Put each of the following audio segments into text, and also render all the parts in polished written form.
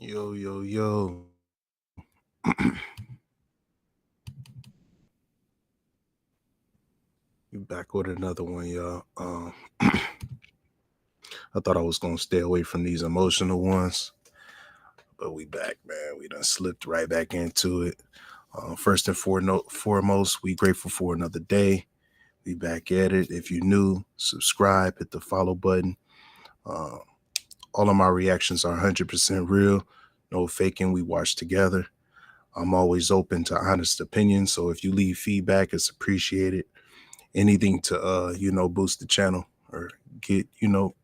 Yo, yo, yo. We back with another one, y'all. I thought I was gonna stay away from these emotional ones, but we back, man. We done slipped right back into it. First and foremost, we grateful for another day. We back at it. If you new, subscribe, hit the follow button. Uh, all of my reactions are 100% real. No faking. We watch together. I'm always open to honest opinions. So if you leave feedback, it's appreciated. Anything to boost the channel or get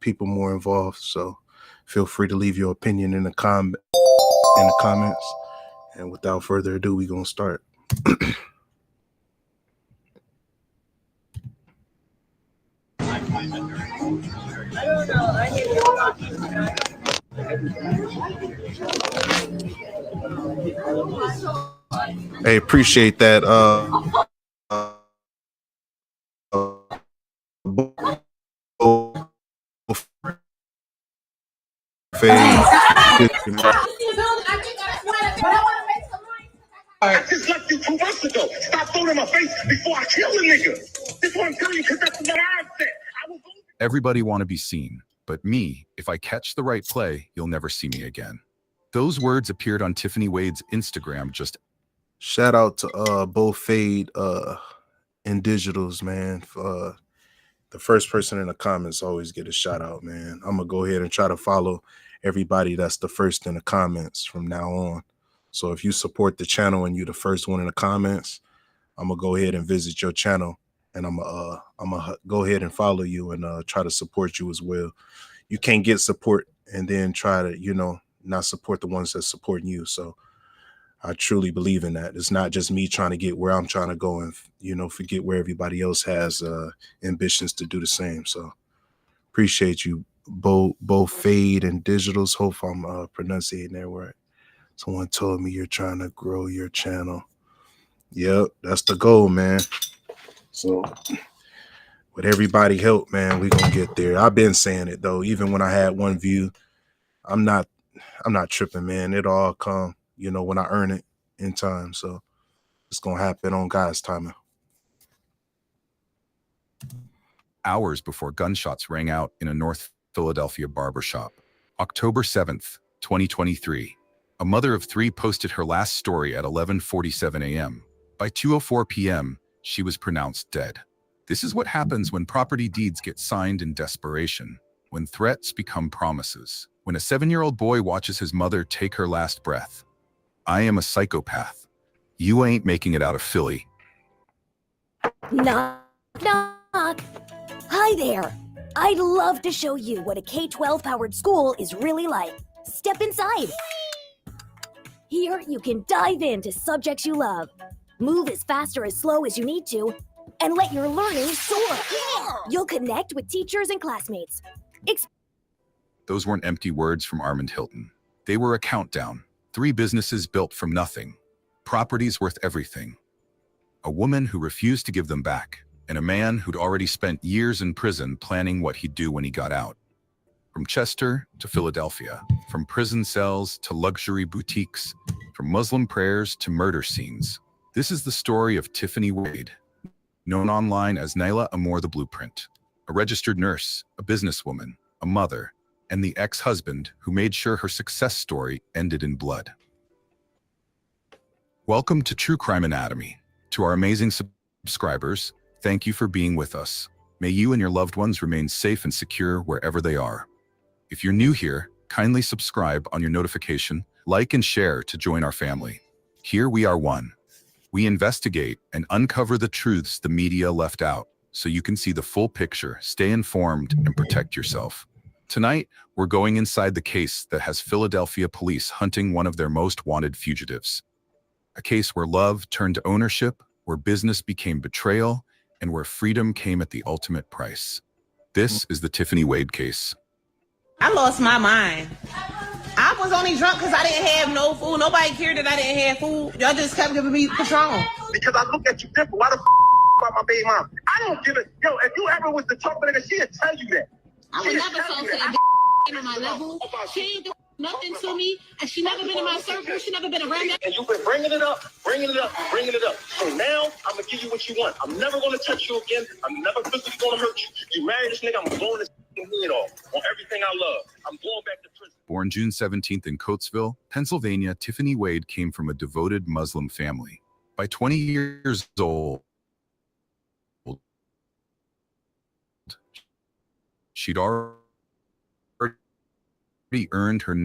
people more involved. So feel free to leave your opinion in the comments. And without further ado, we gonna start. Hey, appreciate that. Fade. I just left you 2 months ago. Stop throwing in my face before I kill the nigga. This one tell you because that's what I said. Everybody want to be seen, but me, if I catch the right play, you'll never see me again. Those words appeared on Tiffany Wade's Instagram just. Shout out to both Fade and Digitals, man. The first person in the comments always get a shout out, man. I'm gonna go ahead and try to follow everybody that's the first in the comments from now on. So if you support the channel and you're the first one in the comments, I'm gonna go ahead and visit your channel, and I'm gonna go ahead and follow you and try to support you as well. You can't get support and then try to not support the ones that's supporting you. So I truly believe in that. It's not just me trying to get where I'm trying to go and forget where everybody else has ambitions to do the same. So appreciate you both Fade and Digitals. Hope I'm pronunciating that right. Someone told me you're trying to grow your channel. Yep, that's the goal, man. So with everybody help, man, we gonna get there. I've been saying it though. Even when I had one view, I'm not tripping, man. It all come, when I earn it in time. So it's gonna happen on God's timing. Hours before gunshots rang out in a North Philadelphia barbershop. October 7th, 2023. A mother of 3 posted her last story at 11:47 a.m. By 2:04 p.m., she was pronounced dead. This is what happens when property deeds get signed in desperation, when threats become promises, when a 7-year-old boy watches his mother take her last breath. I am a psychopath. You ain't making it out of Philly. Knock, knock. Hi there. I'd love to show you what a K-12 powered school is really like. Step inside. Here, you can dive into subjects you love, move as fast or as slow as you need to, and let your learning soar. You'll connect with teachers and classmates. Those weren't empty words from Armand Hilton. They were a countdown. 3 businesses built from nothing. Properties worth everything. A woman who refused to give them back, and a man who'd already spent years in prison planning what he'd do when he got out. From Chester to Philadelphia, from prison cells to luxury boutiques, from Muslim prayers to murder scenes. This is the story of Tiffany Wade, known online as Naila Amour the Blueprint, a registered nurse, a businesswoman, a mother, and the ex-husband who made sure her success story ended in blood. Welcome to True Crime Anatomy. To our amazing subscribers, thank you for being with us. May you and your loved ones remain safe and secure wherever they are. If you're new here, kindly subscribe on your notification, like and share to join our family. Here we are one. We investigate and uncover the truths the media left out so you can see the full picture, stay informed, and protect yourself. Tonight, we're going inside the case that has Philadelphia police hunting one of their most wanted fugitives. A case where love turned to ownership, where business became betrayal, and where freedom came at the ultimate price. This is the Tiffany Wade case. I lost my mind. I was only drunk because I didn't have no food. Nobody cared that I didn't have food. Y'all just kept giving me Patron. Because I look at you different. Why the about my baby mom? I don't give it. Yo, if you ever was the talk nigga, she'd tell you that. I would never talk to that on my level. She ain't Nothing to me, and she never been in my circle. She never been around me. And you've been bringing it up, bringing it up, bringing it up. So now I'm gonna give you what you want. I'm never gonna touch you again. I'm never physically gonna hurt you. You marry this nigga, I'm blowing his head off on everything I love. I'm going back to prison. Born June 17th in Coatesville, Pennsylvania, Tiffany Wade came from a devoted Muslim family. By 20 years old, she'd already earned her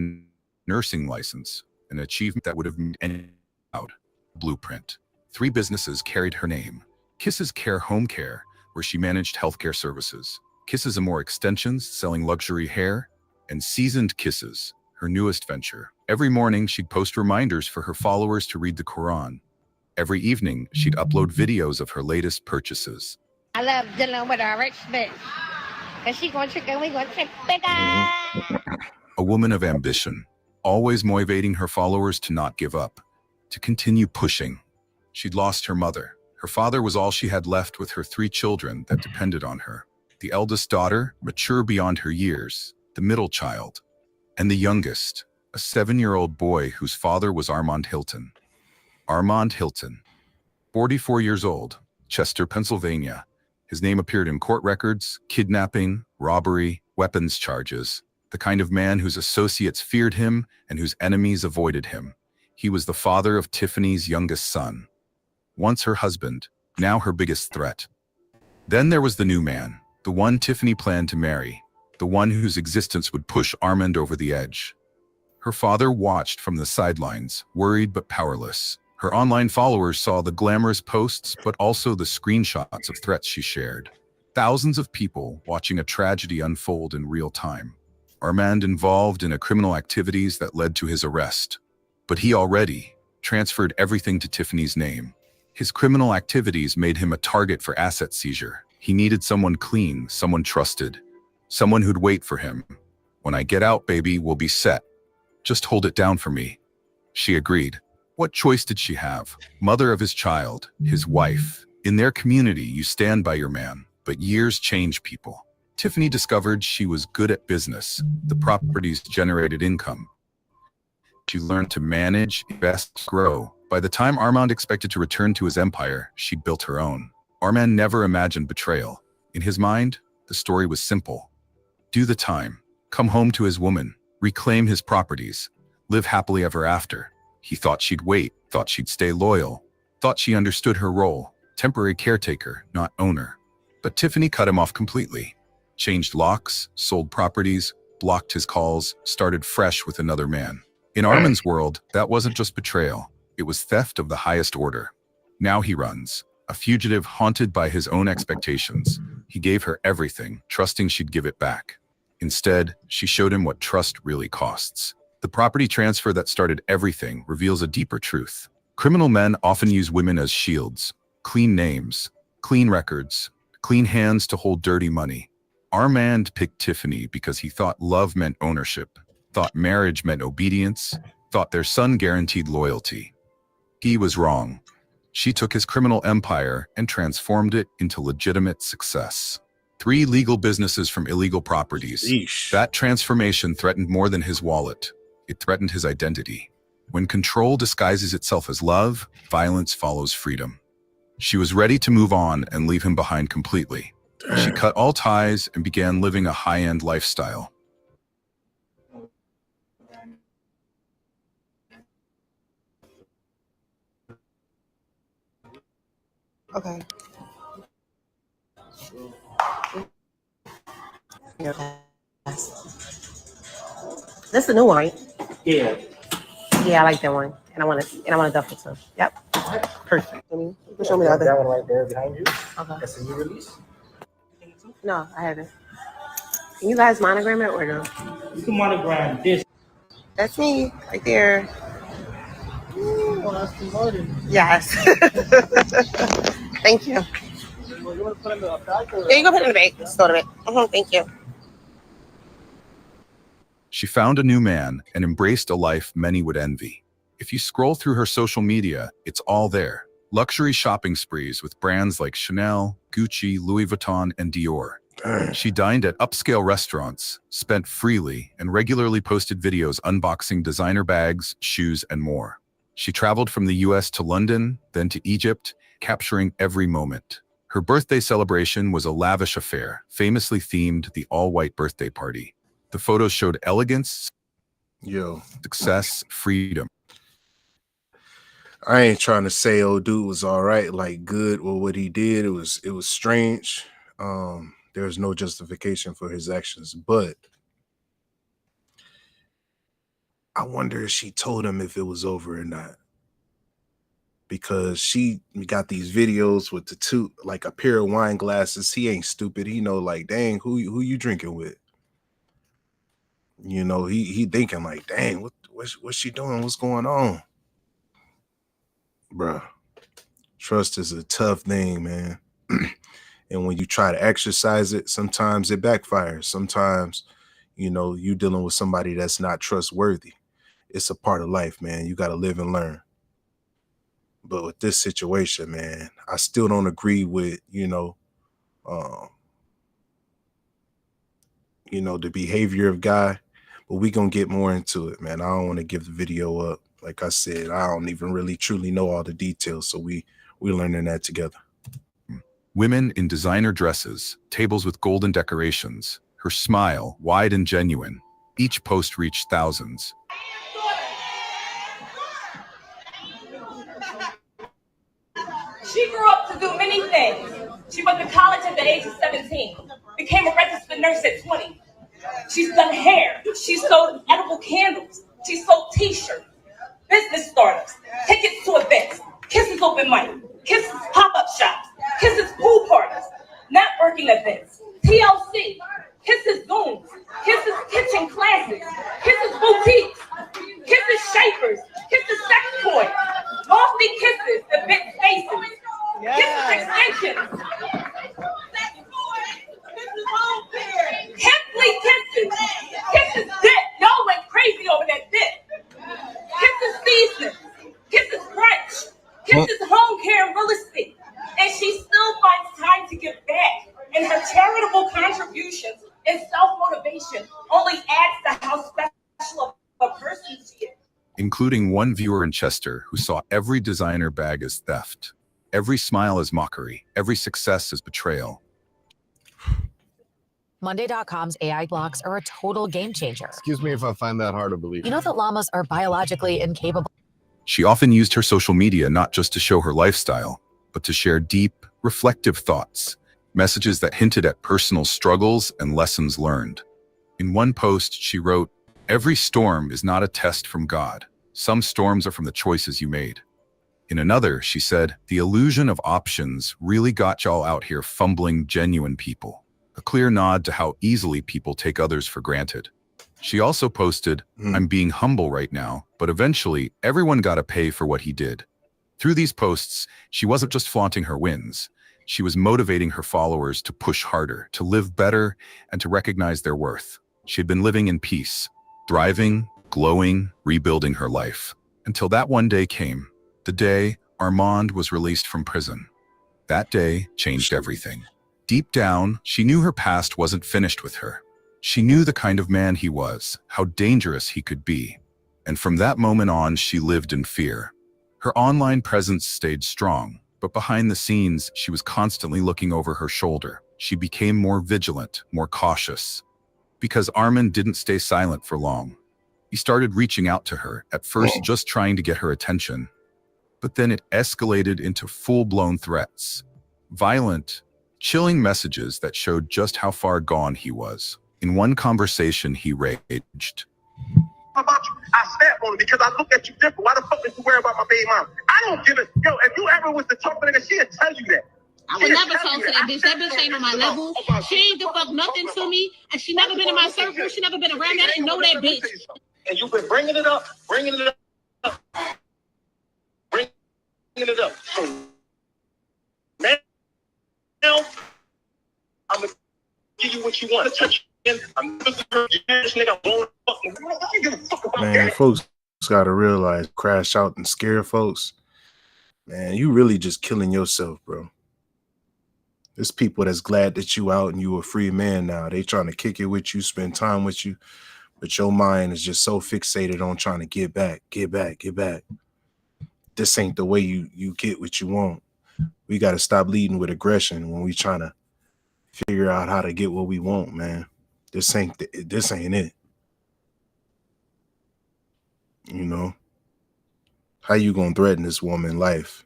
nursing license, an achievement that would have made any proud. Blueprint. 3 businesses carried her name. Kisses Care Home Care, where she managed healthcare services. Kisses Amore Extensions, selling luxury hair. And Seasoned Kisses, her newest venture. Every morning, she'd post reminders for her followers to read the Quran. Every evening, she'd upload videos of her latest purchases. I love dealing with a rich bitch. Cause she gonna trick and we gonna trick bigger. A woman of ambition, always motivating her followers to not give up, to continue pushing. She'd lost her mother. Her father was all she had left with her 3 children that depended on her. The eldest daughter, mature beyond her years, the middle child, and the youngest, a 7-year-old boy whose father was Armand Hilton. Armand Hilton, 44 years old, Chester, Pennsylvania. His name appeared in court records, kidnapping, robbery, weapons charges, the kind of man whose associates feared him and whose enemies avoided him. He was the father of Tiffany's youngest son. Once her husband, now her biggest threat. Then there was the new man, the one Tiffany planned to marry, the one whose existence would push Armand over the edge. Her father watched from the sidelines, worried but powerless. Her online followers saw the glamorous posts, but also the screenshots of threats she shared. Thousands of people watching a tragedy unfold in real time. Armand involved in criminal activities that led to his arrest. But he already transferred everything to Tiffany's name. His criminal activities made him a target for asset seizure. He needed someone clean, someone trusted, someone who'd wait for him. When I get out, baby, we'll be set. Just hold it down for me. She agreed. What choice did she have? Mother of his child, his wife. In their community, you stand by your man, but years change people. Tiffany discovered she was good at business. The properties generated income. She learned to manage, invest, grow. By the time Armand expected to return to his empire, she built her own. Armand never imagined betrayal. In his mind, the story was simple. Do the time, come home to his woman, reclaim his properties, live happily ever after. He thought she'd wait, thought she'd stay loyal, thought she understood her role, temporary caretaker, not owner. But Tiffany cut him off completely. Changed locks, sold properties, blocked his calls, started fresh with another man. In Armand's world, that wasn't just betrayal. It was theft of the highest order. Now he runs, a fugitive haunted by his own expectations. He gave her everything, trusting she'd give it back. Instead, she showed him what trust really costs. The property transfer that started everything reveals a deeper truth. Criminal men often use women as shields. Clean names, clean records, clean hands to hold dirty money. Armand picked Tiffany because he thought love meant ownership, thought marriage meant obedience, thought their son guaranteed loyalty. He was wrong. She took his criminal empire and transformed it into legitimate success. 3 legal businesses from illegal properties. Yeesh. That transformation threatened more than his wallet. It threatened his identity. When control disguises itself as love, violence follows freedom. She was ready to move on and leave him behind completely. She cut all ties and began living a high-end lifestyle. Okay. Okay. This is the new one, right? Yeah. Yeah, I like that one, and I want a duffel too. Yep. Perfect. You can show me the That other. one right there behind you. Okay. That's a new release. No, I haven't. Can you guys monogram it or no? You can monogram this. That's me right there. Oh, that's the Martin. Yes. Thank you. Well, you want to put in the bag or? There you go. Put it in the bag. Store it. Thank you. She found a new man and embraced a life many would envy. If you scroll through her social media, it's all there. Luxury shopping sprees with brands like Chanel, Gucci, Louis Vuitton, and Dior. Dang. She dined at upscale restaurants, spent freely, and regularly posted videos unboxing designer bags, shoes, and more. She traveled from the US to London, then to Egypt, capturing every moment. Her birthday celebration was a lavish affair, famously themed the all-white birthday party. The photos showed elegance, Yo, success, freedom. I ain't trying to say old dude was all right, like good with what he did. It was strange. There's no justification for his actions, but I wonder if she told him if it was over or not. Because she got these videos with the two, like a pair of wine glasses. He ain't stupid. He know, like, dang, who you drinking with? You know, he thinking like, dang, what's she doing? What's going on? Bruh, trust is a tough thing, man. And when you try to exercise it, sometimes it backfires. Sometimes, you know, you dealing with somebody that's not trustworthy. It's a part of life, man. You got to live and learn. But with this situation, man, I still don't agree with, the behavior of Guy, but we gonna get more into it, man. I don't want to give the video up. Like I said, I don't even really truly know all the details, so we're learning that together. Women in designer dresses, tables with golden decorations, her smile, wide and genuine. Each post reached thousands. She grew up to do many things. She went to college at the age of 17, became a registered nurse at 20. She's done hair. She sold edible candles. She sold t-shirts, business startups, tickets to events, Kisses open mic, Kisses pop-up shops, Kisses pool parties, networking events, TLC, Kisses Zooms, Kisses kitchen classes, Kisses boutiques, Kisses shapers, Kisses sex toys, lofty Kisses, event spaces, Kisses extensions, Hemsley Kisses, Kisses dip. Y'all went crazy over that dip. Kisses season, Kisses brunch, Kisses home care and real estate. And she still finds time to give back. And her charitable contributions and self-motivation only adds to how special of a person she is. Including one viewer in Chester who saw every designer bag as theft, every smile as mockery, every success as betrayal. Monday.com's AI blocks are a total game changer. Excuse me if I find that hard to believe. You know that llamas are biologically incapable. She often used her social media not just to show her lifestyle, but to share deep, reflective thoughts, messages that hinted at personal struggles and lessons learned. In one post, she wrote, "Every storm is not a test from God. Some storms are from the choices you made." In another, she said, "The illusion of options really got y'all out here fumbling genuine people." A clear nod to how easily people take others for granted. She also posted, "I'm being humble right now, but eventually everyone got to pay for what he did." Through these posts, she wasn't just flaunting her wins. She was motivating her followers to push harder, to live better, and to recognize their worth. She had been living in peace, thriving, glowing, rebuilding her life. Until that one day came, the day Armand was released from prison. That day changed everything. Deep down, she knew her past wasn't finished with her. She knew the kind of man he was, how dangerous he could be. And from that moment on, she lived in fear. Her online presence stayed strong, but behind the scenes, she was constantly looking over her shoulder. She became more vigilant, more cautious. Because Armand didn't stay silent for long. He started reaching out to her, at first just trying to get her attention. But then it escalated into full-blown threats. Violent, chilling messages that showed just how far gone he was. In one conversation, he raged. About you, I snapped on it because I look at you different. Why the fuck did you worry about my baby mom? I don't give it. Yo, if you ever was to talk to nigga, she'll tell you that. I would never talk to that bitch. That bitch ain't on my level. She ain't the fuck nothing to me. And she never been in my circle. She never been around me. I didn't know that bitch. And you've been bringing it up. Bringing it up. So now, I'm going to give you what you want to touch. I'm Man, folks gotta realize, crash out and scare folks. Man, you really just killing yourself, bro. There's people that's glad that you out and you a free man now. They trying to kick it with you, spend time with you, but your mind is just so fixated on trying to get back, get back, get back. This ain't the way you get what you want. We got to stop leading with aggression when we trying to figure out how to get what we want, man. This ain't it. You know, how you gonna threaten this woman's life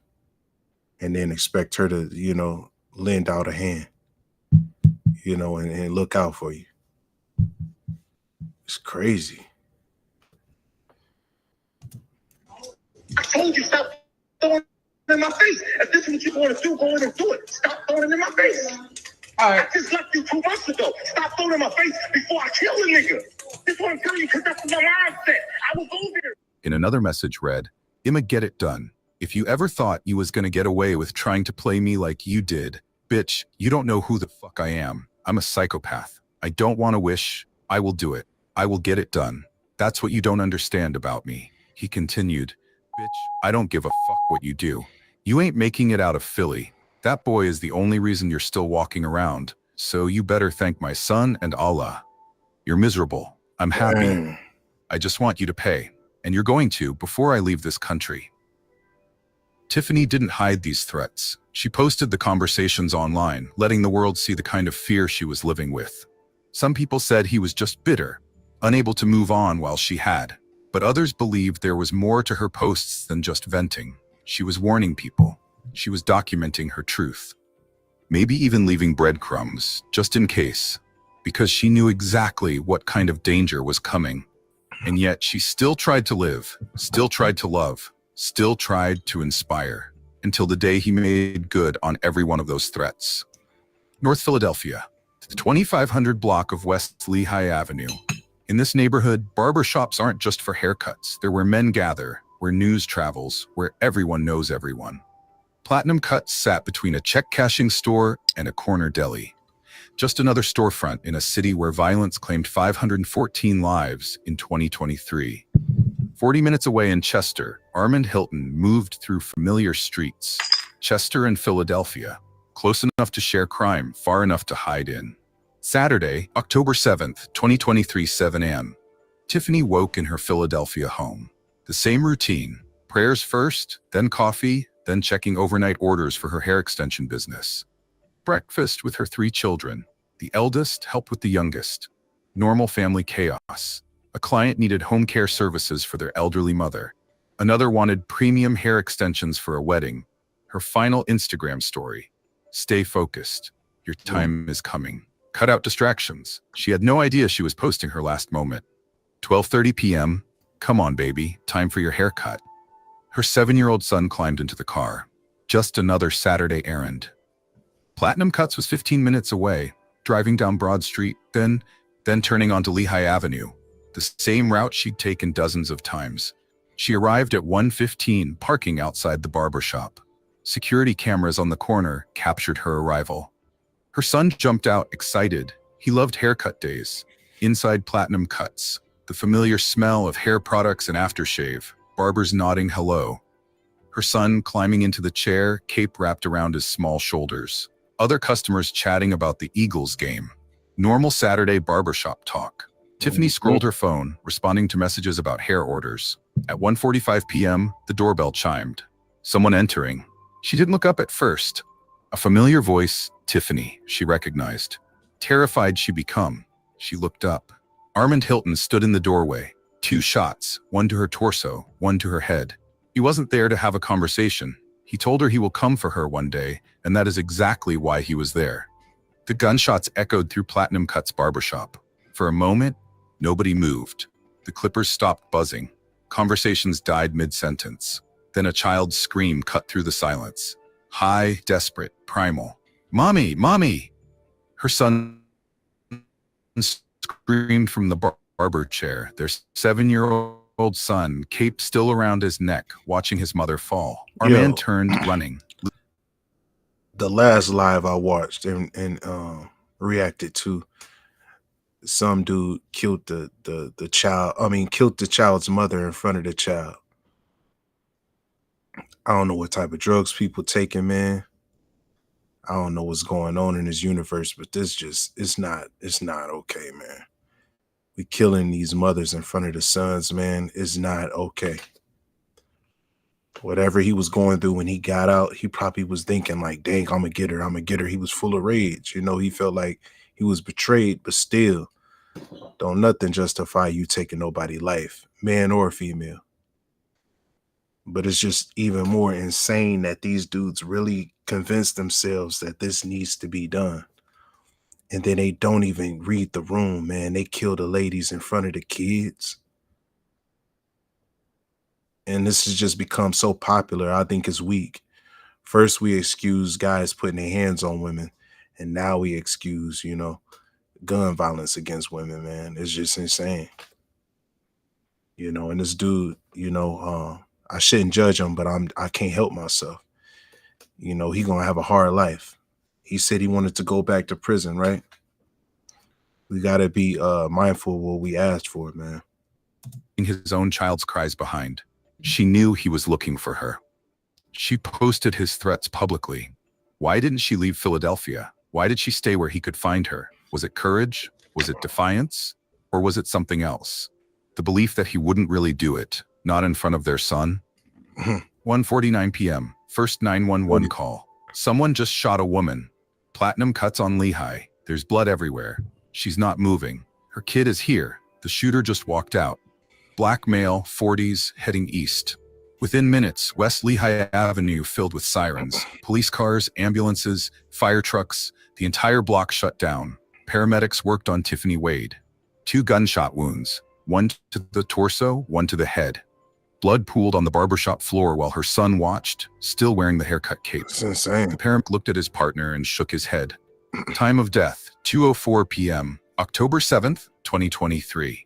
and then expect her to, you know, lend out a hand, you know, and look out for you? It's crazy. I told you stop throwing it in my face. If this is what you want to do, go in and do it. Stop throwing it in my face. All right. I just left you 2 months ago. Stop throwing it in my face before I kill a nigga. This is what I'm telling you because that's my mindset. I was over there. In another message read, Emma, get it done. If you ever thought you was gonna get away with trying to play me like you did, bitch, you don't know who the fuck I am. I'm a psychopath. I don't want to wish. I will do it. I will get it done. That's what you don't understand about me. He continued, bitch, I don't give a fuck what you do. You ain't making it out of Philly. That boy is the only reason you're still walking around. So you better thank my son and Allah. You're miserable. I'm happy. I just want you to pay. And you're going to before I leave this country. Tiffany didn't hide these threats. She posted the conversations online, letting the world see the kind of fear she was living with. Some people said he was just bitter, unable to move on while she had. But others believed there was more to her posts than just venting. She was warning people. She was documenting her truth. Maybe even leaving breadcrumbs, just in case, because she knew exactly what kind of danger was coming. And yet she still tried to live, still tried to love, still tried to inspire, until the day he made good on every one of those threats. North Philadelphia, the 2500 block of West Lehigh Avenue. In this neighborhood, barbershops aren't just for haircuts. They're where men gather, where news travels, where everyone knows everyone. Platinum Cuts sat between a check-cashing store and a corner deli. Just another storefront in a city where violence claimed 514 lives in 2023. 40 minutes away in Chester, Armand Hilton moved through familiar streets. Chester and Philadelphia, close enough to share crime, far enough to hide in. Saturday, October 7th, 2023, 7 a.m. Tiffany woke in her Philadelphia home. The same routine, prayers first, then coffee, then checking overnight orders for her hair extension business. Breakfast with her 3 children. The eldest helped with the youngest. Normal family chaos. A client needed home care services for their elderly mother. Another wanted premium hair extensions for a wedding. Her final Instagram story. Stay focused. Your time is coming. Cut out distractions. She had no idea she was posting her last moment. 12:30 p.m. Come on, baby. Time for your haircut. Her 7-year-old son climbed into the car. Just another Saturday errand. Platinum Cuts was 15 minutes away, driving down Broad Street, then turning onto Lehigh Avenue, the same route she'd taken dozens of times. She arrived at 1:15, parking outside the barbershop. Security cameras on the corner captured her arrival. Her son jumped out, excited. He loved haircut days. Inside Platinum Cuts, the familiar smell of hair products and aftershave, barbers nodding hello. Her son climbing into the chair, cape wrapped around his small shoulders. Other customers chatting about the Eagles game. Normal Saturday barbershop talk. Tiffany scrolled her phone, responding to messages about hair orders. At 1:45 p.m., the doorbell chimed. Someone entering. She didn't look up at first. A familiar voice, Tiffany, she recognized. Terrified she'd become, she looked up. Armand Hilton stood in the doorway. 2 shots, one to her torso, one to her head. He wasn't there to have a conversation. He told her he will come for her one day, and that is exactly why he was there. The gunshots echoed through Platinum Cuts barbershop. For a moment, nobody moved. The clippers stopped buzzing. Conversations died mid-sentence. Then a child's scream cut through the silence. High, desperate, primal. Mommy, mommy! Her son screamed from the barber chair, their 7-year-old son, cape still around his neck, watching his mother fall. Our man turned, running. The last live I watched and reacted to, some dude killed the child. I mean, killed the child's mother in front of the child. I don't know what type of drugs people taking, man. I don't know what's going on in this universe, but it's not okay, man. We killing these mothers in front of the sons, man. It's not okay. Whatever he was going through when he got out, he probably was thinking like, dang, I'm gonna get her. I'm gonna get her. He was full of rage. You know, he felt like he was betrayed, but still, don't nothing justify you taking nobody's life, man or female. But it's just even more insane that these dudes really convince themselves that this needs to be done. And then they don't even read the room, man. They kill the ladies in front of the kids. And this has just become so popular. I think it's weak. First, we excuse guys putting their hands on women. And now we excuse, you know, gun violence against women, man. It's just insane. You know, and this dude, you know, I shouldn't judge him, but I can't help myself. You know, he gonna have a hard life. He said he wanted to go back to prison, right? We gotta be mindful of what we asked for, man. His own child's cries behind. She knew he was looking for her. She posted his threats publicly. Why didn't she leave Philadelphia? Why did she stay where he could find her? Was it courage? Was it defiance? Or was it something else? The belief that he wouldn't really do it. Not in front of their son. 1:49 p.m. First 911 call. Someone just shot a woman. Platinum cuts on Lehigh. There's blood everywhere. She's not moving. Her kid is here. The shooter just walked out. Black male, 40s, heading east. Within minutes, West Lehigh Avenue filled with sirens. Police cars, ambulances, fire trucks. The entire block shut down. Paramedics worked on Tiffany Wade. 2 gunshot wounds. One to the torso, one to the head. Blood pooled on the barbershop floor while her son watched, still wearing the haircut cape. It's insane. The paramedic looked at his partner and shook his head. Time of death, 2:04 p.m., October 7th, 2023.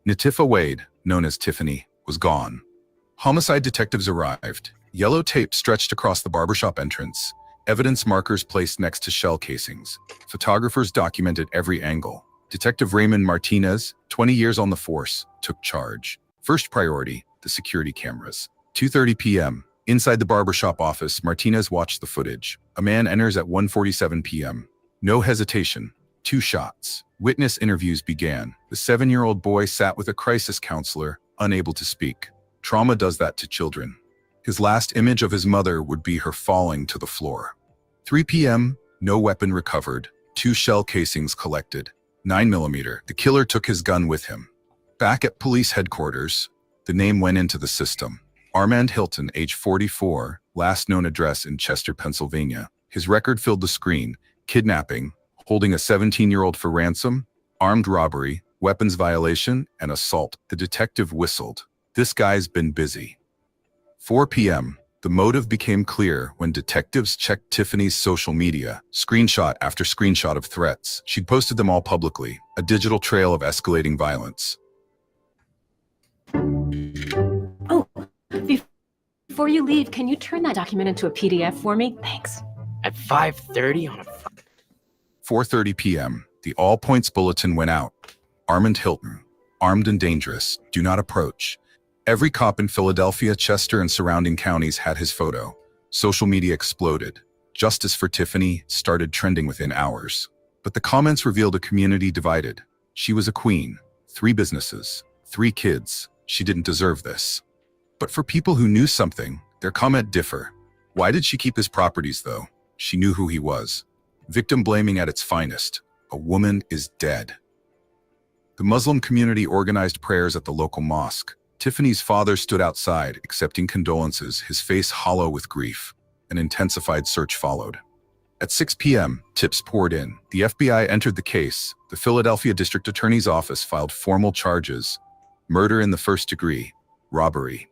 Natifa Wade, known as Tiffany, was gone. Homicide detectives arrived. Yellow tape stretched across the barbershop entrance. Evidence markers placed next to shell casings. Photographers documented every angle. Detective Raymond Martinez, 20 years on the force, took charge. First priority, the security cameras. 2:30 p.m. Inside the barbershop office, Martinez watched the footage. A man enters at 1:47 p.m. No hesitation. 2 shots. Witness interviews began. The 7-year-old boy sat with a crisis counselor, unable to speak. Trauma does that to children. His last image of his mother would be her falling to the floor. 3 p.m. No weapon recovered. 2 shell casings collected. 9mm. The killer took his gun with him. Back at police headquarters, the name went into the system. Armand Hilton, age 44, last known address in Chester, Pennsylvania. His record filled the screen: kidnapping, holding a 17-year-old for ransom, armed robbery, weapons violation, and assault. The detective whistled. This guy's been busy. 4 p.m. The motive became clear when detectives checked Tiffany's social media, screenshot after screenshot of threats. She'd posted them all publicly, a digital trail of escalating violence. Oh, before you leave, can you turn that document into a PDF for me? Thanks. At 5:30 on a... 4:30 p.m. The all points bulletin went out. Armand Hilton, armed and dangerous, do not approach. Every cop in Philadelphia, Chester, and surrounding counties had his photo. Social media exploded. Justice for Tiffany started trending within hours. But the comments revealed a community divided. She was a queen, 3 businesses, 3 kids. She didn't deserve this. But for people who knew something, their comment differ. Why did she keep his properties, though? She knew who he was. Victim blaming at its finest. A woman is dead. The Muslim community organized prayers at the local mosque. Tiffany's father stood outside, accepting condolences, his face hollow with grief. An intensified search followed. At 6 p.m., tips poured in. The FBI entered the case. The Philadelphia District Attorney's Office filed formal charges: murder in the first degree, robbery,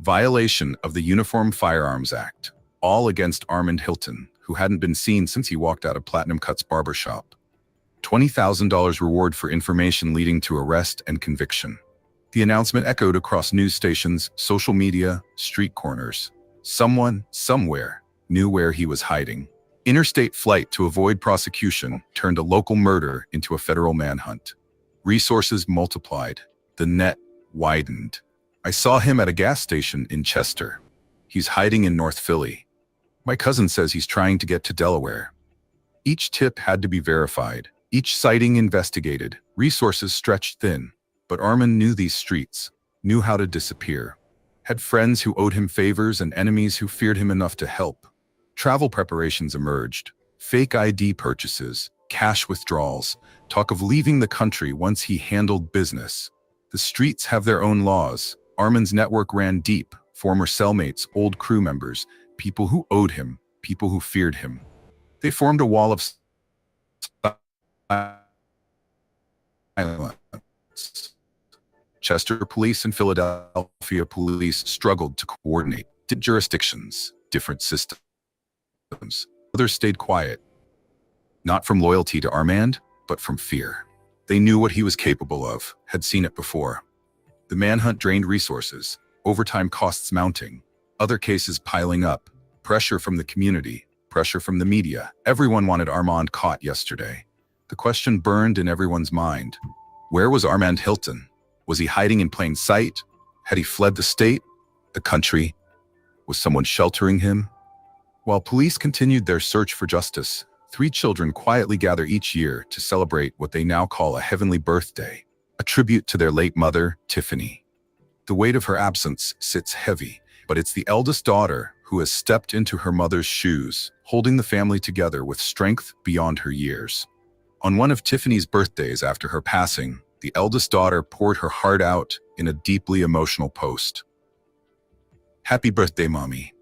violation of the Uniform Firearms Act, all against Armand Hilton, who hadn't been seen since he walked out of Platinum Cuts barbershop. $20,000 reward for information leading to arrest and conviction. The announcement echoed across news stations, social media, street corners. Someone, somewhere, knew where he was hiding. Interstate flight to avoid prosecution turned a local murder into a federal manhunt. Resources multiplied. The net widened. I saw him at a gas station in Chester. He's hiding in North Philly. My cousin says he's trying to get to Delaware. Each tip had to be verified, each sighting investigated, resources stretched thin. But Armand knew these streets, knew how to disappear, had friends who owed him favors and enemies who feared him enough to help. Travel preparations emerged, fake ID purchases, cash withdrawals, talk of leaving the country once he handled business. The streets have their own laws. Armand's network ran deep, former cellmates, old crew members, people who owed him, people who feared him. They formed a wall of silence. Chester Police and Philadelphia Police struggled to coordinate. Jurisdictions, different systems. Others stayed quiet, not from loyalty to Armand, but from fear. They knew what he was capable of, had seen it before. The manhunt drained resources, overtime costs mounting, other cases piling up, pressure from the community, pressure from the media. Everyone wanted Armand caught yesterday. The question burned in everyone's mind. Where was Armand Hilton? Was he hiding in plain sight? Had he fled the state, the country? Was someone sheltering him? While police continued their search for justice, 3 children quietly gather each year to celebrate what they now call a heavenly birthday, a tribute to their late mother, Tiffany. The weight of her absence sits heavy, but it's the eldest daughter who has stepped into her mother's shoes, holding the family together with strength beyond her years. On one of Tiffany's birthdays after her passing, the eldest daughter poured her heart out in a deeply emotional post. "Happy birthday, Mommy.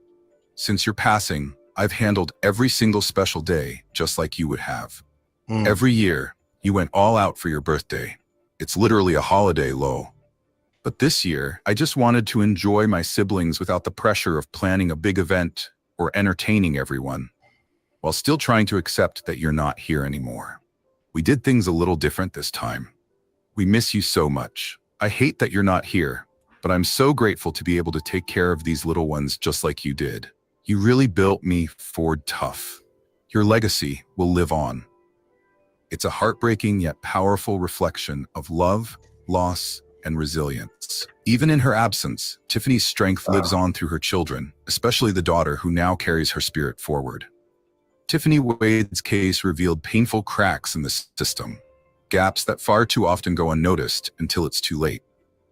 Since your passing, I've handled every single special day just like you would have. Every year, you went all out for your birthday. It's literally a holiday, Lo. But this year, I just wanted to enjoy my siblings without the pressure of planning a big event or entertaining everyone, while still trying to accept that you're not here anymore. We did things a little different this time. We miss you so much. I hate that you're not here, but I'm so grateful to be able to take care of these little ones just like you did. You really built me Ford tough. Your legacy will live on." It's a heartbreaking yet powerful reflection of love, loss, and resilience. Even in her absence, Tiffany's strength lives on through her children, especially the daughter who now carries her spirit forward. Tiffany Wade's case revealed painful cracks in the system, gaps that far too often go unnoticed until it's too late.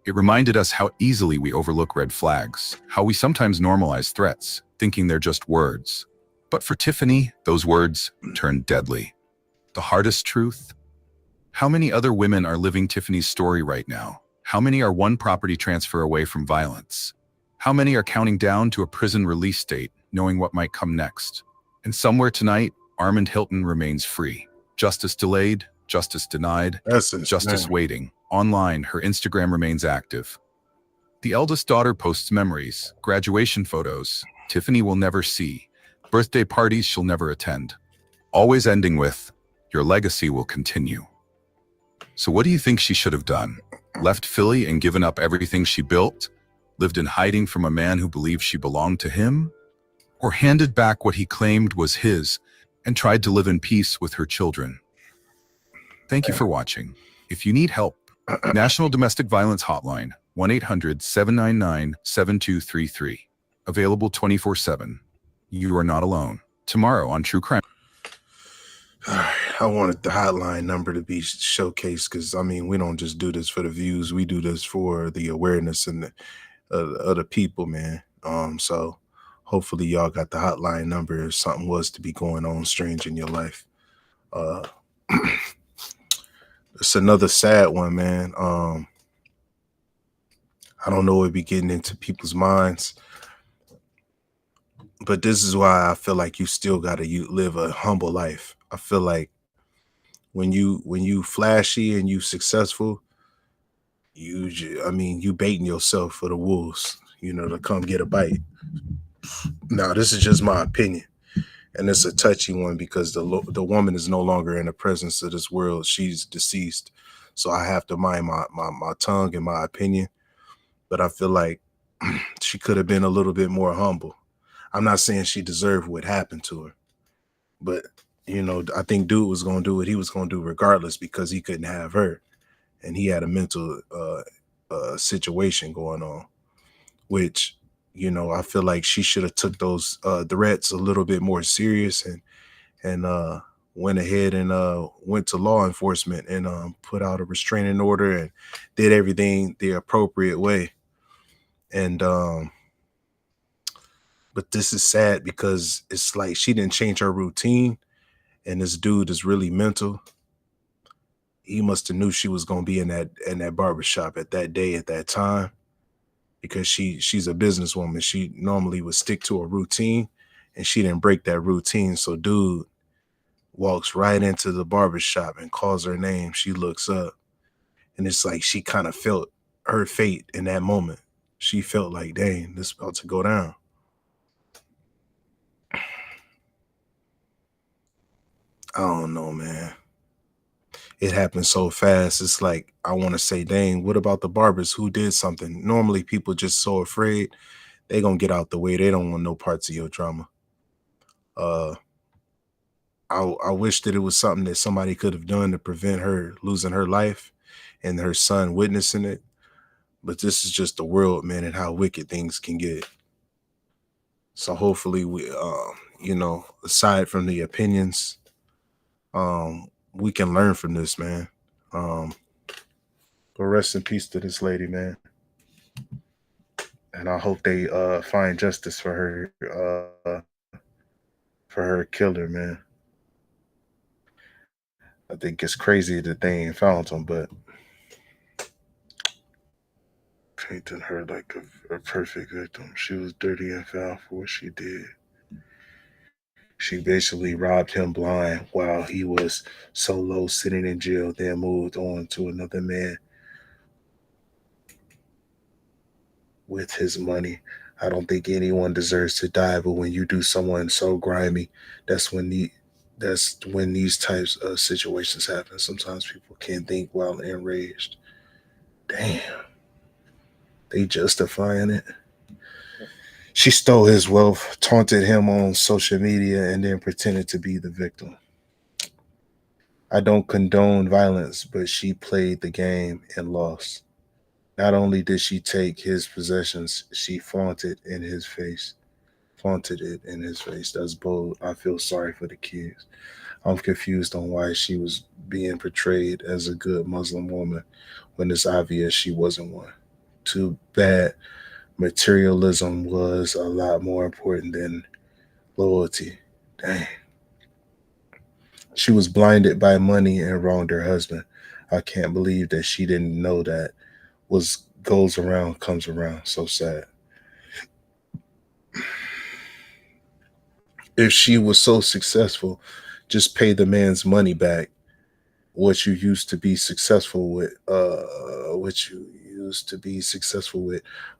It reminded us how easily we overlook red flags, how we sometimes normalize threats, thinking they're just words. But for Tiffany, those words turned deadly. The hardest truth? How many other women are living Tiffany's story right now? How many are one property transfer away from violence? How many are counting down to a prison release date, knowing what might come next? And somewhere tonight, Armand Hilton remains free. Justice delayed, justice denied, justice waiting. Online, her Instagram remains active. The eldest daughter posts memories, graduation photos Tiffany will never see, birthday parties she'll never attend, always ending with, "Your legacy will continue." So what do you think she should have done? Left Philly and given up everything she built? Lived in hiding from a man who believed she belonged to him? Or handed back what he claimed was his and tried to live in peace with her children? Thank you for watching. If you need help, National Domestic Violence Hotline, 1-800-799-7233. Available 24/7. You are not alone. Tomorrow on True Crime. I wanted the hotline number to be showcased because, I mean, we don't just do this for the views. We do this for the awareness and the other people, man. So hopefully y'all got the hotline number if something was to be going on strange in your life. It's another sad one, man. I don't know what be getting into people's minds, but this is why I feel like you still got to live a humble life. I feel like when you flashy and you successful, you baiting yourself for the wolves, to come get a bite. Now, this is just my opinion, and it's a touchy one because the woman is no longer in the presence of this world. She's deceased, so I have to mind my tongue and my opinion. But I feel like she could have been a little bit more humble. I'm not saying she deserved what happened to her, but I think dude was going to do what he was going to do regardless because he couldn't have her, and he had a mental situation going on, which you know, I feel like she should have took those threats a little bit more serious and went ahead and went to law enforcement and put out a restraining order and did everything the appropriate way. And but this is sad because it's like she didn't change her routine, and this dude is really mental. He must have knew she was gonna be in that barbershop at that day at that time, because she's a businesswoman. She normally would stick to a routine, and she didn't break that routine. So dude walks right into the barbershop and calls her name. She looks up, and it's like she kind of felt her fate in that moment. She felt like, dang, this is about to go down. I don't know, man. It happened so fast. It's like, I want to say, dang, what about the barbers who did something? Normally people just so afraid they gonna get out the way. They don't want no parts of your drama. Uh I wish that it was something that somebody could have done to prevent her losing her life and her son witnessing it. But this is just the world, man, and how wicked things can get. So hopefully we you know, aside from the opinions, we can learn from this, man. But rest in peace to this lady, man. And I hope they find justice for her killer, man. I think it's crazy that they ain't found him, but painting her like a perfect victim. She was dirty and foul for what she did. She basically robbed him blind while he was solo sitting in jail, then moved on to another man with his money. I don't think anyone deserves to die, but when you do someone so grimy, that's when these types of situations happen. Sometimes people can't think while enraged. Damn, they justifying it. She stole his wealth, taunted him on social media, and then pretended to be the victim. I don't condone violence, but she played the game and lost. Not only did she take his possessions, she flaunted in his face. Flaunted it in his face. That's bold. I feel sorry for the kids. I'm confused on why she was being portrayed as a good Muslim woman when it's obvious she wasn't one. Too bad materialism was a lot more important than loyalty. Dang. She was blinded by money and wronged her husband. I can't believe that she didn't know that what goes around comes around. So sad. If she was so successful, just pay the man's money back. What you used to be successful with,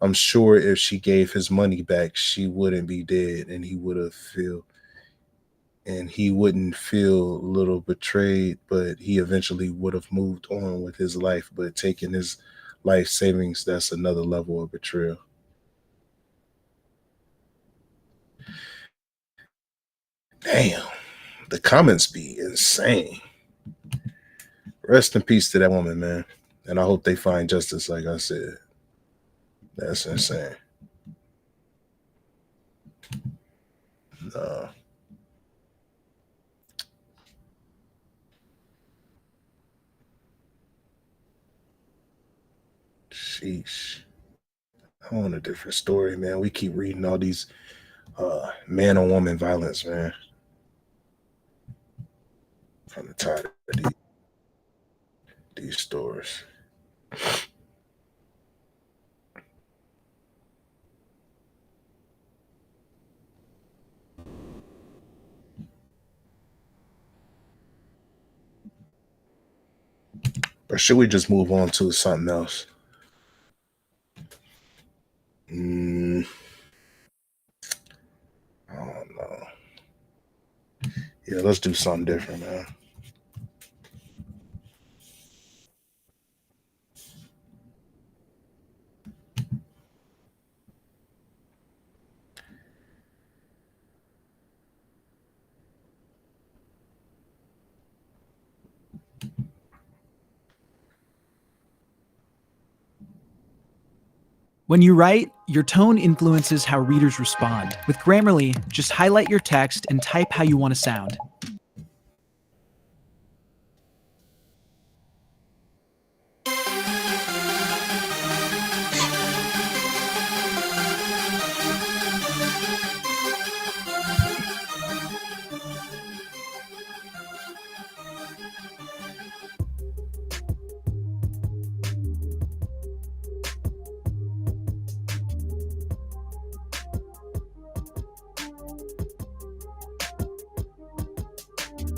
I'm sure if she gave his money back, she wouldn't be dead, and he wouldn't feel a little betrayed, but he eventually would have moved on with his life. But taking his life savings, that's another level of betrayal. Damn, the comments be insane. Rest in peace to that woman, man. And I hope they find justice, like I said. That's insane. No. Sheesh. I'm on a different story, man. We keep reading all these man on woman violence, man. I'm tired of these stories. Or should we just move on to something else? I don't know. Yeah, let's do something different, man. When you write, your tone influences how readers respond. With Grammarly, just highlight your text and type how you want to sound.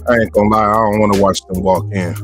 I ain't gonna lie, I don't want to watch them walk in.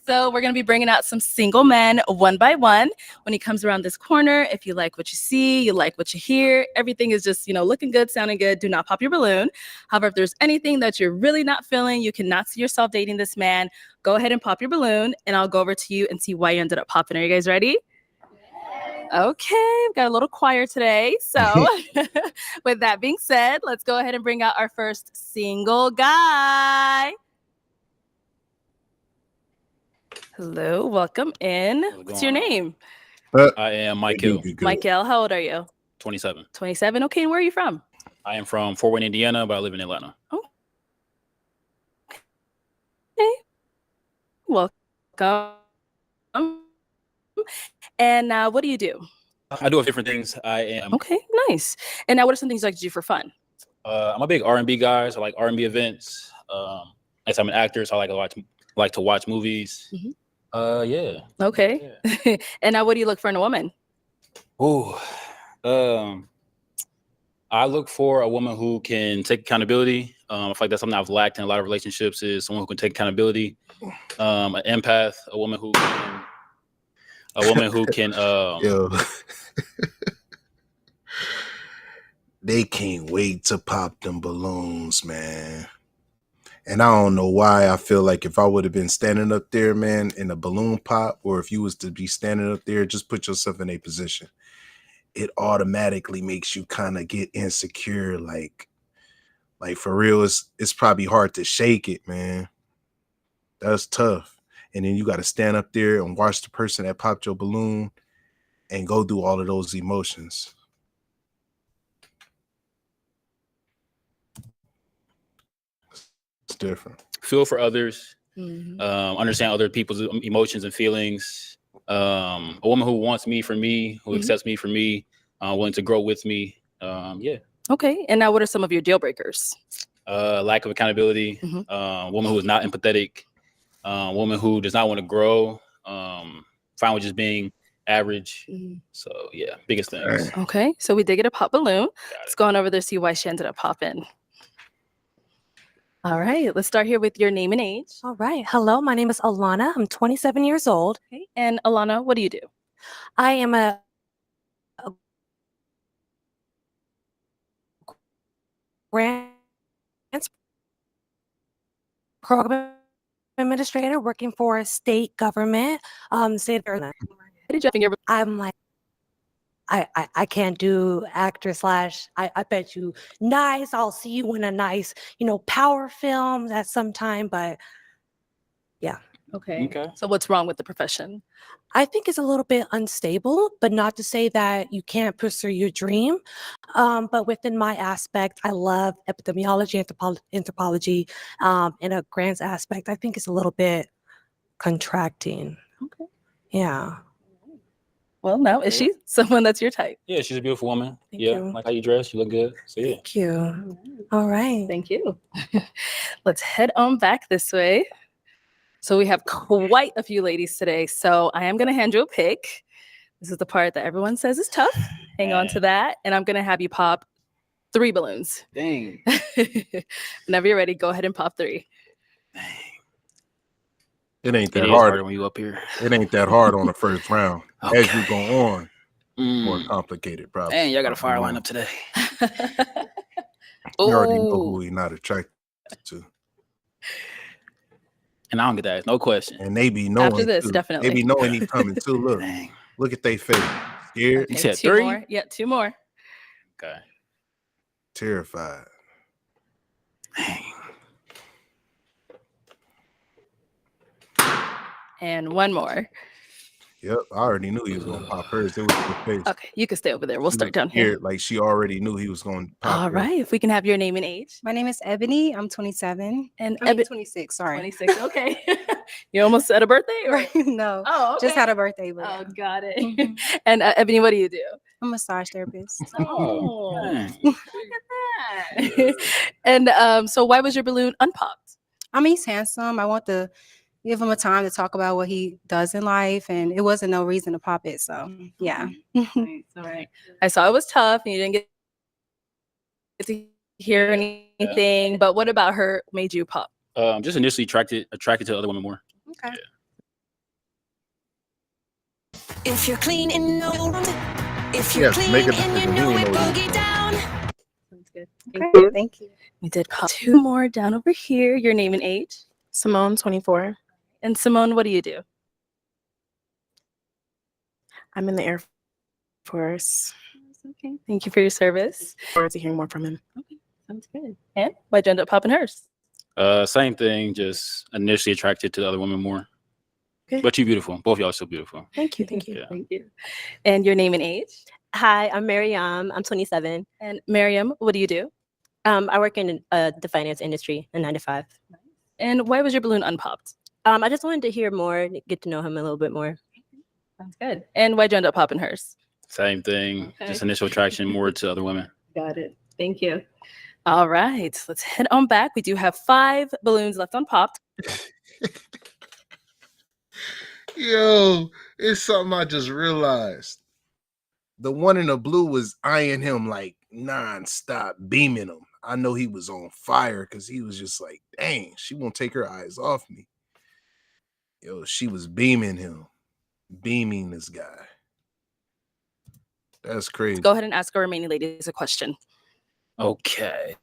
So we're going to be bringing out some single men one by one. When he comes around this corner, if you like what you see, you like what you hear, everything is just, looking good, sounding good. Do not pop your balloon. However, if there's anything that you're really not feeling, you cannot see yourself dating this man, go ahead and pop your balloon and I'll go over to you and see why you ended up popping. Are you guys ready? Okay, we've got a little choir today. So with that being said, let's go ahead and bring out our first single guy. Hello, welcome in. What's your name? I am Michael. Michael, how old are you? 27. 27. Okay, and where are you from? I am from Fort Wayne, Indiana, but I live in Atlanta. Oh. Okay. Welcome. And what do you do? I do different things. I am. Okay, nice. And now what are some things you like to do for fun? I'm a big R&B guy, so I like R&B events. As I'm an actor, so I like to watch movies. Mm-hmm. Yeah. Okay. Yeah. And now what do you look for in a woman? Oh, I look for a woman who can take accountability. I feel like that's something I've lacked in a lot of relationships is someone who can take accountability. An empath, a woman who can Yo. They can't wait to pop them balloons, man. And I don't know why I feel like if I would have been standing up there, man, in a balloon pop, or if you was to be standing up there, just put yourself in a position. It automatically makes you kind of get insecure. Like for real, it's probably hard to shake it, man. That's tough. And then you got to stand up there and watch the person that popped your balloon and go through all of those emotions. It's different. Feel for others, Mm-hmm. Understand other people's emotions and feelings. A woman who wants me for me, who accepts me for me, willing to grow with me. Yeah. Okay. And now what are some of your deal breakers? Lack of accountability. Woman who is not empathetic. Woman who does not want to grow. Fine with just being average. So yeah, biggest things. Okay. So we did get a pop balloon. Let's go on over there, see why she ended up popping. All right, let's start here with your name and age. All right. Hello, my name is Alana. I'm 27 years old. Okay. And Alana, what do you do? I am a grants program administrator working for a state government. State of I'm like, I can't do actor / I bet you nice. I'll see you in a nice, power film at some time, but yeah. Okay. So what's wrong with the profession? I think it's a little bit unstable, but not to say that you can't pursue your dream. But within my aspect, I love epidemiology, anthropology, in a grants aspect. I think it's a little bit contracting. Okay. Yeah. Well, now, is she someone that's your type? Yeah, she's a beautiful woman. Thank yeah, you. like how you dress, you look good. So yeah. Thank you. All right. Thank you. Let's head on back this way. So we have quite a few ladies today. So I am going to hand you a pick. This is the part that everyone says is tough. Hang on to that. And I'm going to have you pop 3 balloons. Dang. Whenever you're ready, go ahead and pop 3. It ain't that It is hard harder when you up here. It ain't that hard on the first round. Okay. As you go on, more complicated, probably. Dang, y'all got a fire lineup today. You already know who you're not attracted to. And I don't get that. No question. And they be knowing After this, too. definitely. They be knowing he coming too. Look, look at they face. Scared, You said two 3? more. Yeah, 2 more. Okay. terrified. And 1 more. Yep, I already knew he was gonna pop hers. It was her face. Okay, you can stay over there. We'll She start was down here. scared, like she already knew he was gonna pop. All hers. right, if we can have your name and age. My name is Ebony. I'm 27. And I mean, 26. Sorry. 26. Okay. You almost had a birthday? Or? Right. No. Oh, okay. Just had a birthday. But Oh, got it. And Ebony, what do you do? I'm a massage therapist. Oh, look at that. And so why was your balloon unpopped? I mean, he's handsome. I want to give him a time to talk about what he does in life, and it wasn't no reason to pop it. So yeah. All right. I saw it was tough and you didn't get to hear anything, but what about her made you pop? Just initially attracted to other women more. Okay. If you're clean and know if you're Yes, clean make a and you decision. know We it, know you. boogie down. Sounds good. Okay, thank you. We did pop 2 more down over here. Your name and age. Simone, 24. And Simone, what do you do? I'm in the Air Force. Okay. Thank you for your service. Forward to hearing more from him. Okay. Sounds good. And why'd you end up popping hers? Same thing, just initially attracted to the other women more. Okay. But you're beautiful. Both of y'all are so beautiful. Thank you. Thank you. Yeah. Thank you. And your name and age? Hi, I'm Mariam. I'm 27. And Miriam, what do you do? I work in the finance industry, a 9 to 5. And why was your balloon unpopped? I just wanted to hear more, get to know him a little bit more. Sounds good. And why'd you end up popping hers? Same thing, Okay. just initial attraction more to other women. Got it. Thank you. All right, let's head on back. We do have 5 balloons left unpopped. Yo, it's something I just realized. The one in the blue was eyeing him like nonstop, beaming him. I know he was on fire because he was just like, dang, she won't take her eyes off me. Yo, she was beaming him, beaming this guy. That's crazy. Go ahead and ask our remaining ladies a question. Okay.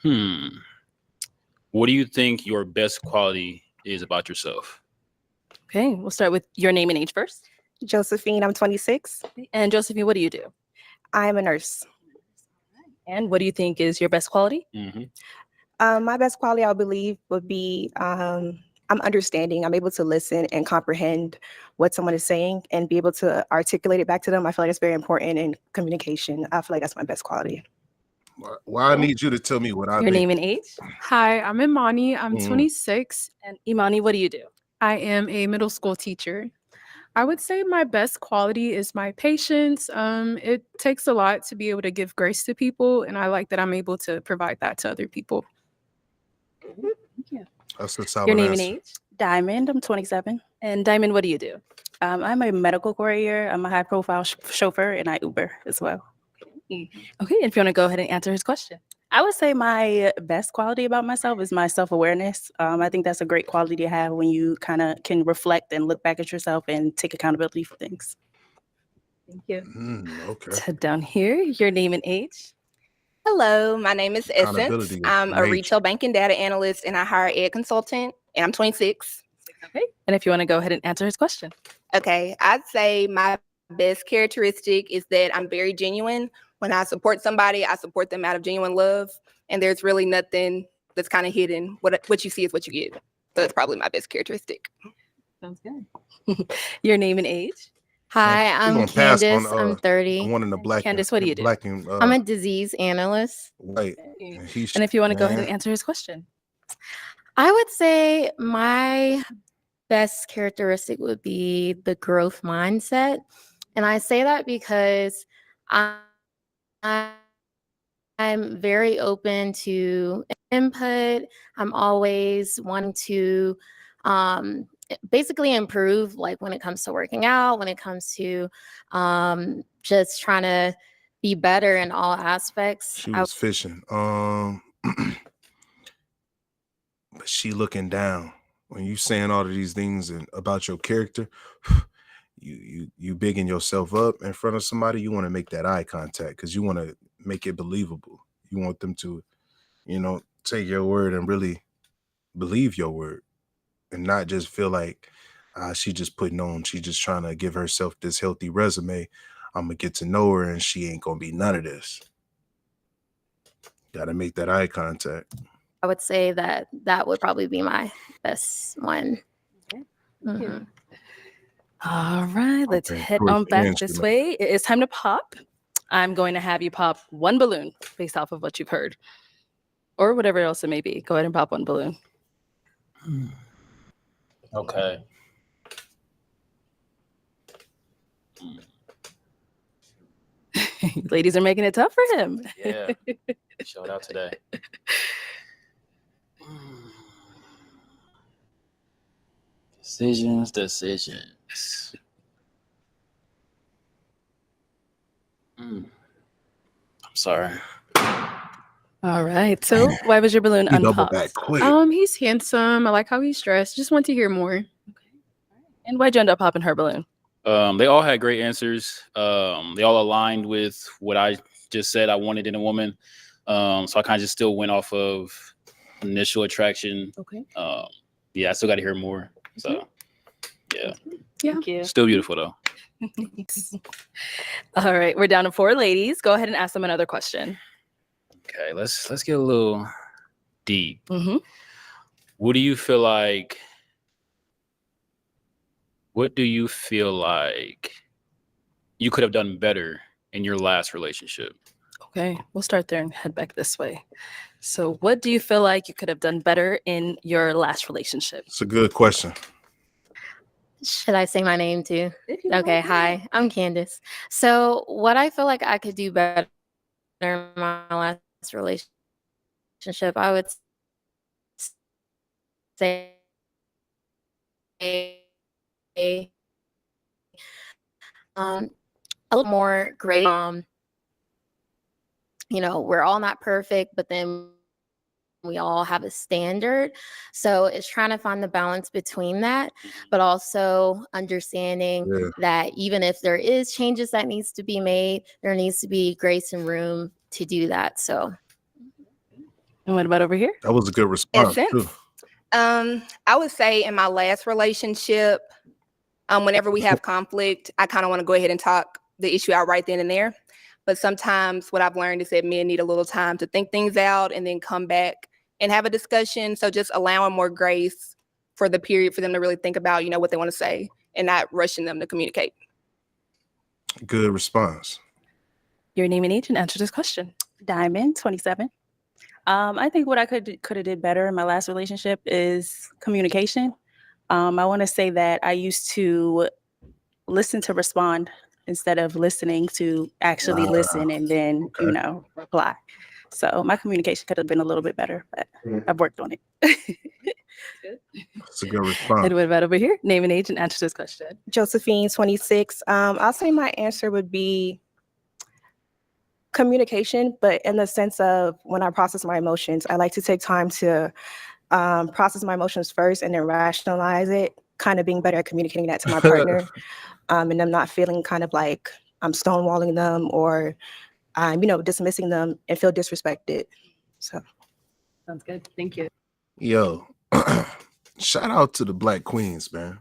What do you think your best quality is about yourself? Okay, we'll start with your name and age first. Josephine, I'm 26. And Josephine, what do you do? I'm a nurse. And what do you think is your best quality? My best quality, I believe, would be I'm understanding. I'm able to listen and comprehend what someone is saying and be able to articulate it back to them. I feel like it's very important in communication. I feel like that's my best quality. Why I need you to tell me what I Your think. name and age? Hi, I'm Imani. I'm 26. And Imani, what do you do? I am a middle school teacher. I would say my best quality is my patience. It takes a lot to be able to give grace to people, and I like that I'm able to provide that to other people. That's a solid Your name answer. and age? Diamond, I'm 27. And Diamond, what do you do? I'm a medical courier. I'm a high profile chauffeur and I Uber as well. Okay, if you want to go ahead and answer his question. I would say my best quality about myself is my self-awareness. I think that's a great quality to have when you kind of can reflect and look back at yourself and take accountability for things. Thank you. Okay. So down here, your name and age. Hello, my name is Essence. Accountability is I'm a major. retail banking data analyst and a higher ed consultant, and I'm 26. Okay. And if you want to go ahead and answer his question. Okay, I'd say my best characteristic is that I'm very genuine. When I support somebody, I support them out of genuine love, and there's really nothing that's kind of hidden. What you see is what you get. So that's probably my best characteristic. Sounds good. Your name and age. Hi, We I'm gonna pass on, Candace. I'm 30. the one in the black. Candace, what do you do? Black and I'm a disease analyst. white. And he's And if you want to go ahead man. and answer his question. I would say my best characteristic would be the growth mindset. And I say that because I'm very open to input. I'm always wanting to basically improve, like when it comes to working out, when it comes to just trying to be better in all aspects. She was fishing. But she looking down. When you saying all of these things and about your character, you bigging yourself up in front of somebody. You want to make that eye contact because you want to make it believable. You want them to, take your word and really believe your word and not just feel like she just she just trying to give herself this healthy resume. I'm gonna get to know her and she ain't gonna be none of this. Gotta make that eye contact. I would say that that would probably be my best one. Mhm. All right, let's Okay, head towards on the back end, this Sheila. way. It is time to pop. I'm going to have you pop one balloon based off of what you've heard or whatever else it may be. Go ahead and pop one balloon. Okay. Ladies are making it tough for him. Yeah. Showed out today. Decisions. I'm sorry. All right. So why was your balloon He doubled unpopped? back quick. He's handsome. I like how he's dressed. Just want to hear more. And why'd you end up popping her balloon? They all had great answers. They all aligned with what I just said I wanted in a woman. So I kind of just still went off of initial attraction. Okay. Yeah, I still got to hear more. So yeah, Thank you. still beautiful though. All right. We're down to 4 ladies. Go ahead and ask them another question. Okay, let's get a little deep. Mm-hmm. What do you feel like you could have done better in your last relationship? Okay. We'll start there and head back this way. So what do you feel like you could have done better in your last relationship? It's a good question. Should I say my name too? Okay, hi, I'm Candace. So, what I feel like I could do better in my last relationship, I would say a little more great. We're all not perfect, but then we all have a standard. So it's trying to find the balance between that, but also understanding Yeah. that even if there is changes that needs to be made, there needs to be grace and room to do that. So And what about over here? That was a good response sense. too. I would say in my last relationship, whenever we have conflict, I kind of want to go ahead and talk the issue out right then and there. But sometimes what I've learned is that men need a little time to think things out and then come back and have a discussion. So just allowing more grace for the period for them to really think about, what they want to say and not rushing them to communicate. Good response. Your name and age and answer this question. Diamond, 27. I think what I could have did better in my last relationship is communication. I want to say that I used to listen to respond instead of listening to actually listen and then, reply. So my communication could have been a little bit better, but I've worked on it. It's a good response. And what about over here? Name and age and answer this question. Josephine, 26. I'll say my answer would be communication, but in the sense of when I process my emotions, I like to take time to process my emotions first and then rationalize it, kind of being better at communicating that to my partner, and them not feeling kind of like I'm stonewalling them or I'm, dismissing them and feel disrespected. So Sounds good. Thank you. Yo, shout out to the Black Queens, man.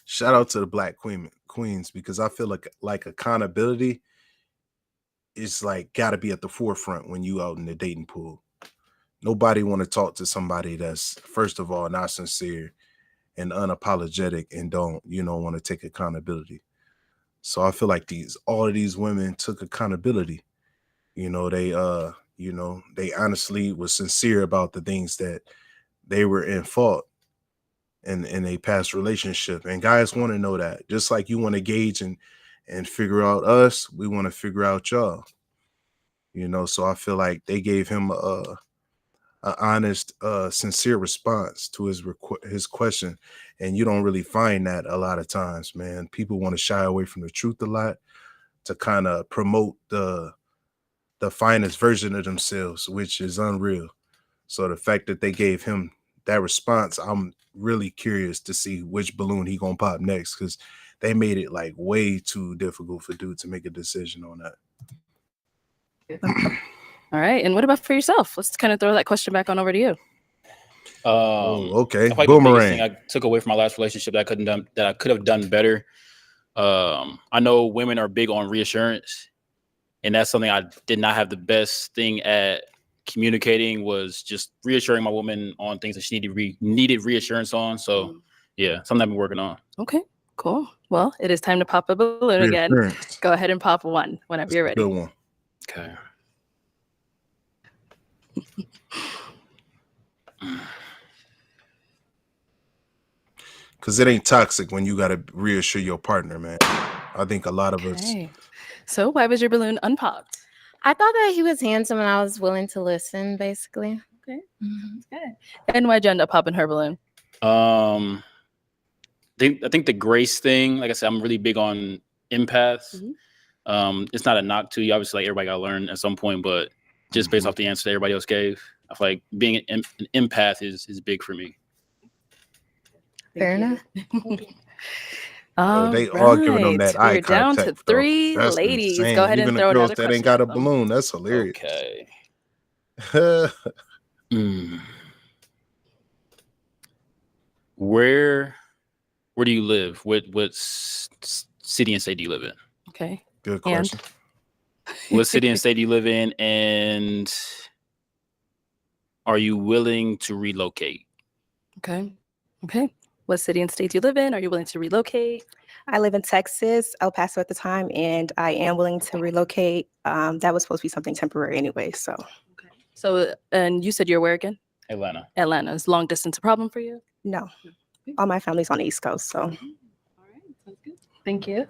Shout out to the Black Queens because I feel like accountability is like got to be at the forefront when you out in the dating pool. Nobody want to talk to somebody that's first of all not sincere and unapologetic and don't want to take accountability. So I feel like all of these women took accountability. They honestly was sincere about the things that they were in fault in a past relationship. And guys want to know that. Just like you want to gauge and figure out us, we want to figure out y'all. So I feel like they gave him a honest, sincere response to his question. And you don't really find that a lot of times, man. People want to shy away from the truth a lot to kind of promote the finest version of themselves, which is unreal. So the fact that they gave him that response, I'm really curious to see which balloon he gonna pop next, because they made it like way too difficult for dude to make a decision on that. All right. And what about for yourself? Let's kind of throw that question back on over to you. Okay. I feel like the biggest thing I took away from my last relationship that I could have done better. I know women are big on reassurance, and that's something I did not have the best thing at communicating, was just reassuring my woman on things that she needed reassurance on. So yeah, something I've been working on. Okay, cool. Well, it is time to pop a balloon again. Reassurance. Go ahead and pop one whenever you're ready. Good one. Okay. Because it ain't toxic when you got to reassure your partner, man. I think a lot of us. Okay. So why was your balloon unpopped? I thought that he was handsome and I was willing to listen, basically. Okay, that's good. And why'd you end up popping her balloon? I think the grace thing, like I said, I'm really big on empaths. It's not a knock to you. Obviously, like everybody got to learn at some point, but just based off the answer that everybody else gave, I feel like being an empath is big for me. Fair enough. They all giving them that eye We're down contact. to 3 That's ladies. insane. Go ahead Even and the throw girls another that ain't question got a at them. balloon. That's hilarious. Okay. Where do you live? What city and state do you live in? Okay. Good And? question. What city and state do you live in, and are you willing to relocate? Okay. Okay. What city and state do you live in? Are you willing to relocate? I live in Texas, El Paso at the time, and I am willing to relocate. That was supposed to be something temporary anyway. So, and you said you're where again? Atlanta. Atlanta. Is long distance a problem for you? No, all my family's on the East Coast, so. Thank you.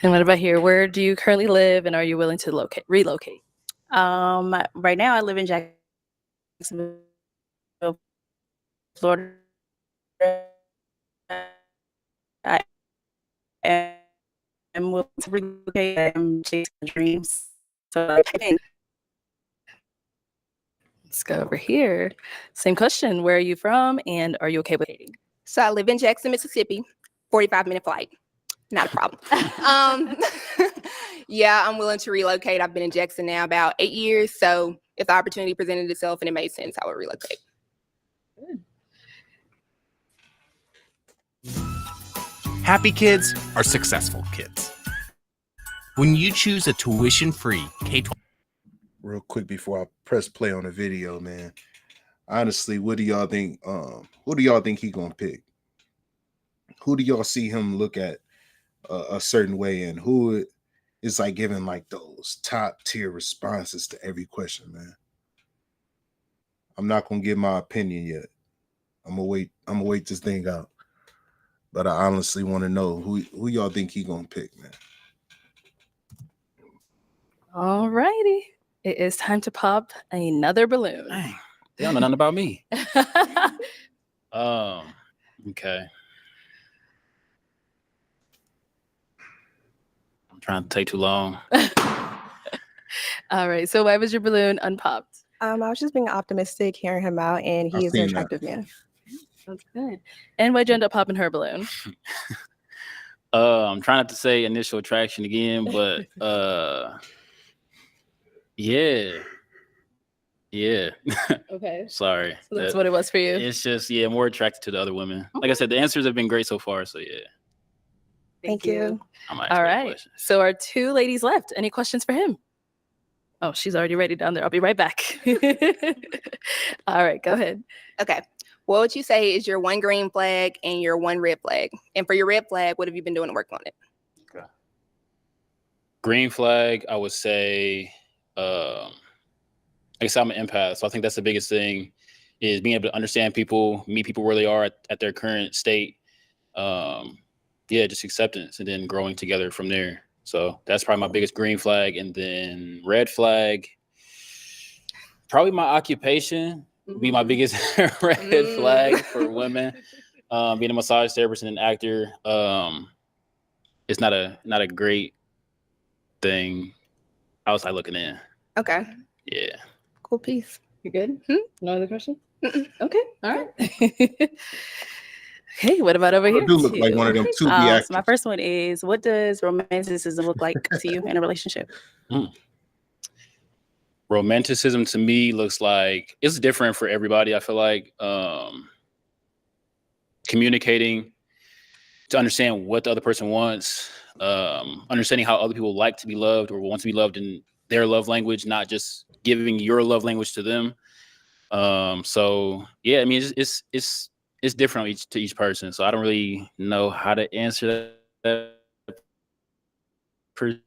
And what about here? Where do you currently live, and are you willing to relocate? Right now I live in Jacksonville, Florida. I am willing to relocate. I'm chasing dreams. So let's go over here. Same question. Where are you from, and are you okay with dating? So I live in Jackson, Mississippi. 45-minute flight. Not a problem. Yeah, I'm willing to relocate. I've been in Jackson now about 8 years. So if the opportunity presented itself and it made sense, I would relocate. Happy kids are successful kids. When you choose a tuition-free K-12. Real quick before I press play on the video, man. Honestly, what do y'all think? Who do y'all think he gonna pick? Who do y'all see him look at a certain way, and who is like giving like those top tier responses to every question, man? I'm not gonna give my opinion yet. I'm gonna wait this thing out. But I honestly want to know who y'all think he gonna pick, man. All righty. It is time to pop another balloon. Dang, they don't know nothing about me. Okay. I'm trying to take too long. All right. So why was your balloon unpopped? I was just being optimistic, hearing him out, and he is an attractive man. That's good. And why'd you end up popping her balloon? I'm trying not to say initial attraction again, but yeah. Okay. Sorry. So that's what it was for you. It's just more attracted to the other women. Like I said, the answers have been great so far. So yeah. Thank you. All right. So our 2 ladies left. Any questions for him? Oh, she's already ready down there. I'll be right back. All right, go ahead. Okay. What would you say is your one green flag and your one red flag? And for your red flag, what have you been doing to work on it? Okay. Green flag, I would say, like I said, I'm an empath. So I think that's the biggest thing, is being able to understand people, meet people where they are at their current state. Just acceptance, and then growing together from there. So that's probably my biggest green flag. And then red flag, probably my occupation would be my biggest red flag for women. Being a massage therapist and an actor, it's not a great thing outside looking in. Okay. Yeah. Cool piece. You good? No other question? Okay. All right. Okay, what about over here? do look like one of them 2B So actors. my first one is, what does romanticism look like to you in a relationship? Like romanticism to me looks like it's different for everybody. I feel like communicating to understand what the other person wants, understanding how other people like to be loved or want to be loved in their love language, not just giving your love language to them. So yeah, I mean, it's different to each person. So I don't really know how to answer that per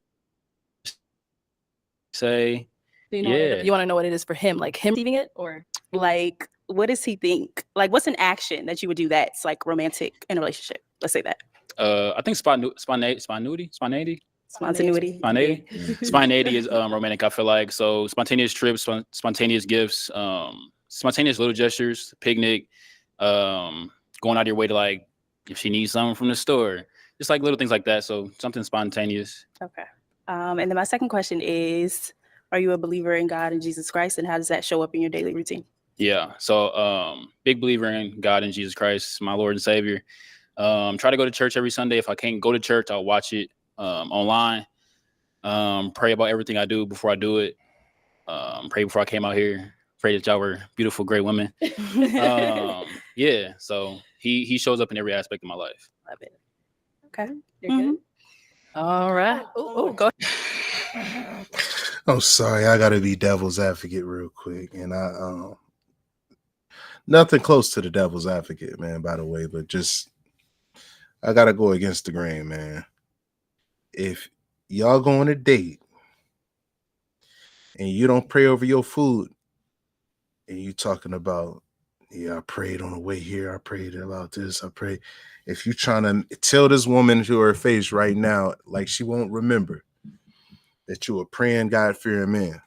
say. Do you know Yeah. you want to know what it is for him, like him receiving it, or Like, what does he think? Like, what's an action that you would do that's like romantic in a relationship? Let's say that. I think spontaneity. Spontaneity. Spontaneity is romantic, I feel like. So spontaneous trips, spontaneous gifts, spontaneous little gestures, picnic, going out of your way to, like, if she needs something from the store, just like little things like that. So something spontaneous. Okay. And then my second question is, are you a believer in God and Jesus Christ, and how does that show up in your daily routine? Yeah. So big believer in God and Jesus Christ, my Lord and Savior. Try to go to church every Sunday. If I can't go to church, I'll watch it online. Pray about everything I do before I do it. Pray before I came out here. Pray that y'all were beautiful, great women. Yeah. So he shows up in every aspect of my life. Love it. Okay. you're good? All right. Oh, go I'm sorry, I gotta be devil's advocate real quick, and I nothing close to the devil's advocate, man, by the way, but just I gotta go against the grain, man. If y'all go on a date and you don't pray over your food, and you talking about, yeah, I prayed on the way here, I prayed about this, I prayed. If you trying to tell this woman to her face right now, like she won't remember that you a praying, God-fearing man,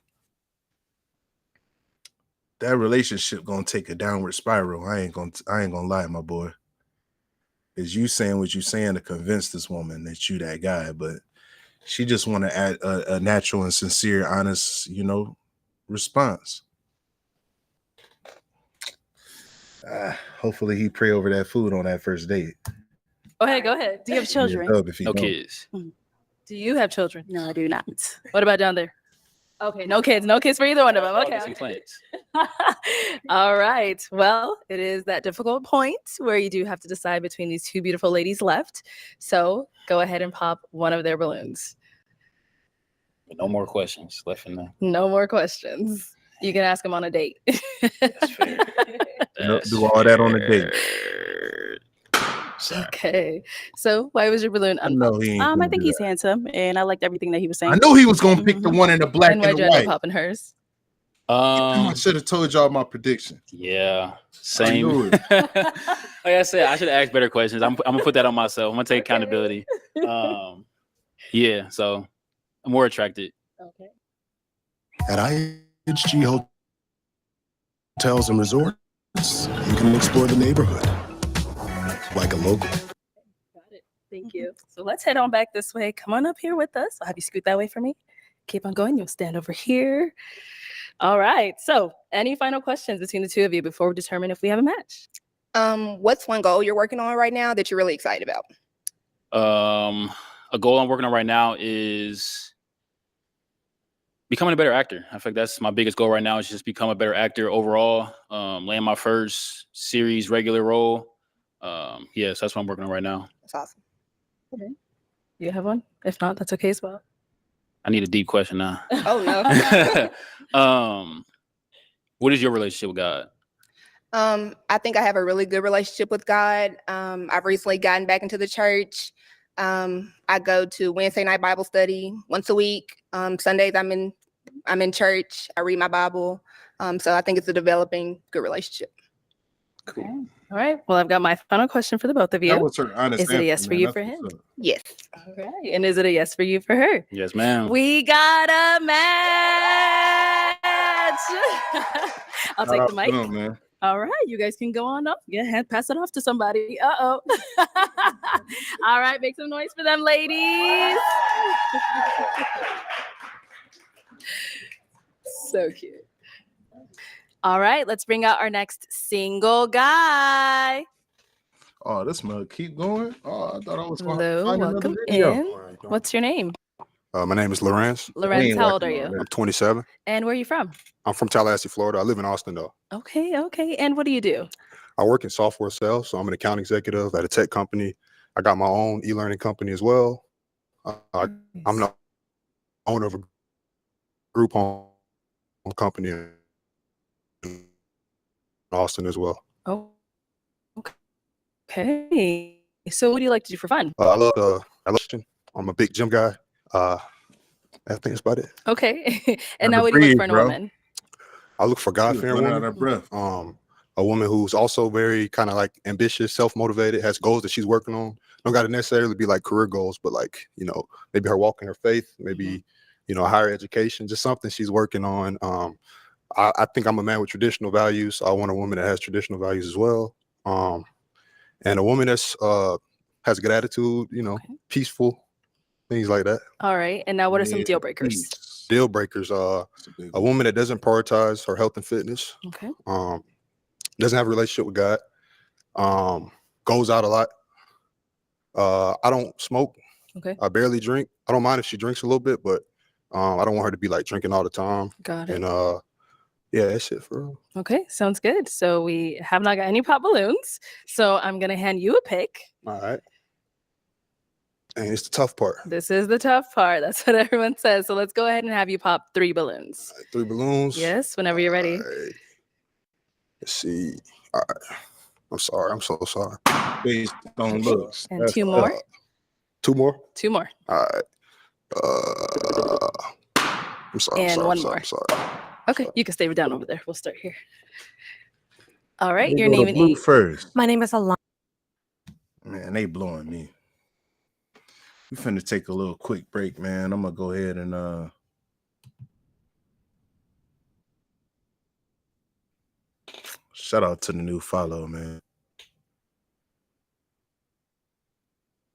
that relationship gonna take a downward spiral. I ain't gonna lie, my boy. Is you saying what you saying to convince this woman that you that guy, but she just want to add a natural and sincere, honest, response. Hopefully he pray over that food on that first date. Go ahead. Do you have children? No kids. Do you have children? No, I do not. What about down there? Okay, no kids for either one of them. Okay. Some plants. All right. Well, it is that difficult point where you do have to decide between these two beautiful ladies left. So go ahead and pop one of their balloons. No more questions left in there. No more questions. You can ask them on a date. That's fair. Do all that on a date. Okay. So why was your balloon I know he ain't I gonna think do he's that. handsome, and I liked everything that he was saying. I knew he was gonna pick the one in the black And and, why'd the you end up white. popping hers? I should have told y'all my prediction. Yeah, I same. knew it. Like I said, I should have asked better questions. I'm gonna put that on myself. I'm gonna take accountability. Yeah, so I'm more attracted. Okay. At IHG Hotels and Resorts, you can explore the neighborhood like a local. Got it. Thank you. So let's head on back this way. Come on up here with us. I'll have you scoot that way for me. Keep on going. You'll stand over here. All right. So any final questions between the two of you before we determine if we have a match? What's one goal you're working on right now that you're really excited about? A goal I'm working on right now is becoming a better actor. I think that's my biggest goal right now, is just become a better actor overall. Land my first series regular role. Yeah, so that's what I'm working on right now. That's awesome. Okay. You have one? If not, that's okay as well. I need a deep question now. Oh no. What is your relationship with God? I think I have a really good relationship with God. I've recently gotten back into the church. I go to Wednesday night Bible study once a week. Sundays I'm in church. I read my Bible. So I think it's a developing good relationship. Cool. Okay. All right. Well, I've got my final question for the both of you. That was her honest Is it a yes answer, for man. you That's for what's him? up. Yes. All right. And is it a yes for you for her? Yes, ma'am. We got a match. I'll Shout take out the to mic. them, man. All right, you guys can go on up. Go ahead, pass it off to somebody. Uh-oh. All right, make some noise for them, ladies. So cute. All right, let's bring out our next single guy. Oh, this mug keep going. Oh, I thought I was going Hello, to find another welcome video. in. What's your name? My name is Lorenz. Lorenz, how old are you? I'm 27. And where are you from? I'm from Tallahassee, Florida. I live in Austin, though. Okay, okay. And what do you do? I work in software sales, so I'm an account executive at a tech company. I got my own e-learning company as well. I'm the owner of a group home company in Austin as well. Oh, okay. So what do you like to do for fun? I love I'm a big gym guy. I think that's about it. Okay. And now what do you look for in a woman? I look for God-fearing running out woman. of breath. A woman who's also very kind of like ambitious, self-motivated, has goals that she's working on. Don't got to necessarily be like career goals, but like, maybe her walk in her faith, maybe, a higher education, just something she's working on. I think I'm a man with traditional values. So I want a woman that has traditional values as well. And a woman that's has a good attitude, peaceful, things like that. All right. And now what are some deal breakers? Deal breakers, a woman that doesn't prioritize her health and fitness. Okay. Doesn't have a relationship with God. Goes out a lot. I don't smoke. Okay. I barely drink. I don't mind if she drinks a little bit, but I don't want her to be like drinking all the time. Got it. And yeah, that's it for real. Okay, sounds good. So we have not got any pop balloons. So I'm gonna hand you a pick. All right. And it's the tough part. This is the tough part. That's what everyone says. So let's go ahead and have you pop 3 balloons. 3 balloons. Yes, whenever you're ready. Let's see. All right. I'm sorry. I'm so sorry. Based on looks. And 2 more. 2 more? 2 more. All right. I'm sorry. And I'm sorry, 1 I'm more. sorry, I'm sorry. Okay, you can stay down over there. We'll start here. All right, They your go to name and Blue age. first. My name is Alana. Man, they blowing me. We finna take a little quick break, man. I'm gonna go ahead and shout out to the new follow, man.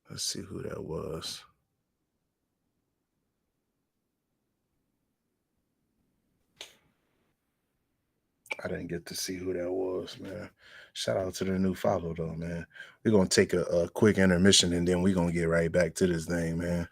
Let's see who that was. I didn't get to see who that was, man. Shout out to the new follow, though, man. We're gonna take a quick intermission and then we're gonna get right back to this thing, man.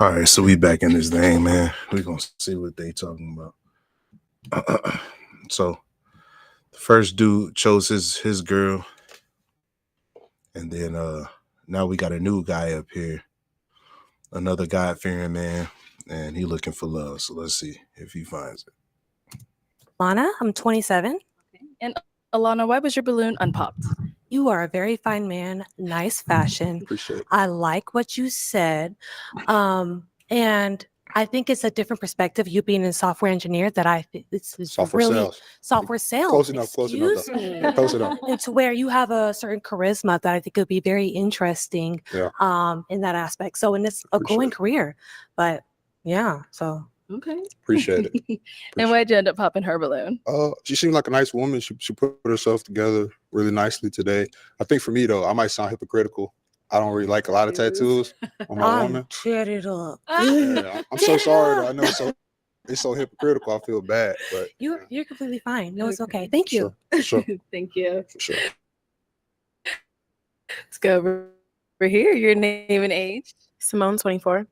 All right, so we back in this thing, man. We gonna see what they talking about. So the first dude chose his girl, and then now we got a new guy up here, another God-fearing man, and he looking for love. So let's see if he finds it. Lana, I'm 27. And Alana, why was your balloon unpopped? You are a very fine man, nice fashion. Appreciate it. I like what you said. And I think it's a different perspective, you being a software engineer, that it's Software really sales. software sales. Close enough, close enough, Excuse though. me. Yeah, close enough. And to where you have a certain charisma that I think could be very interesting Yeah. in that aspect. So in this a growing career. But yeah, so Okay. Appreciate it. And why'd you end up popping her balloon? She seemed like a nice woman. She put herself together really nicely today. I think for me though, I might sound hypocritical. I don't really like a lot of tattoos on my woman. Chat it up. Yeah, I'm so sorry though. I know it's so hypocritical. I feel bad, but You're completely fine. No, it's okay. Thank you. for sure. Thank you. For sure. Let's go over here. Your name and age. Simone, 24. All right.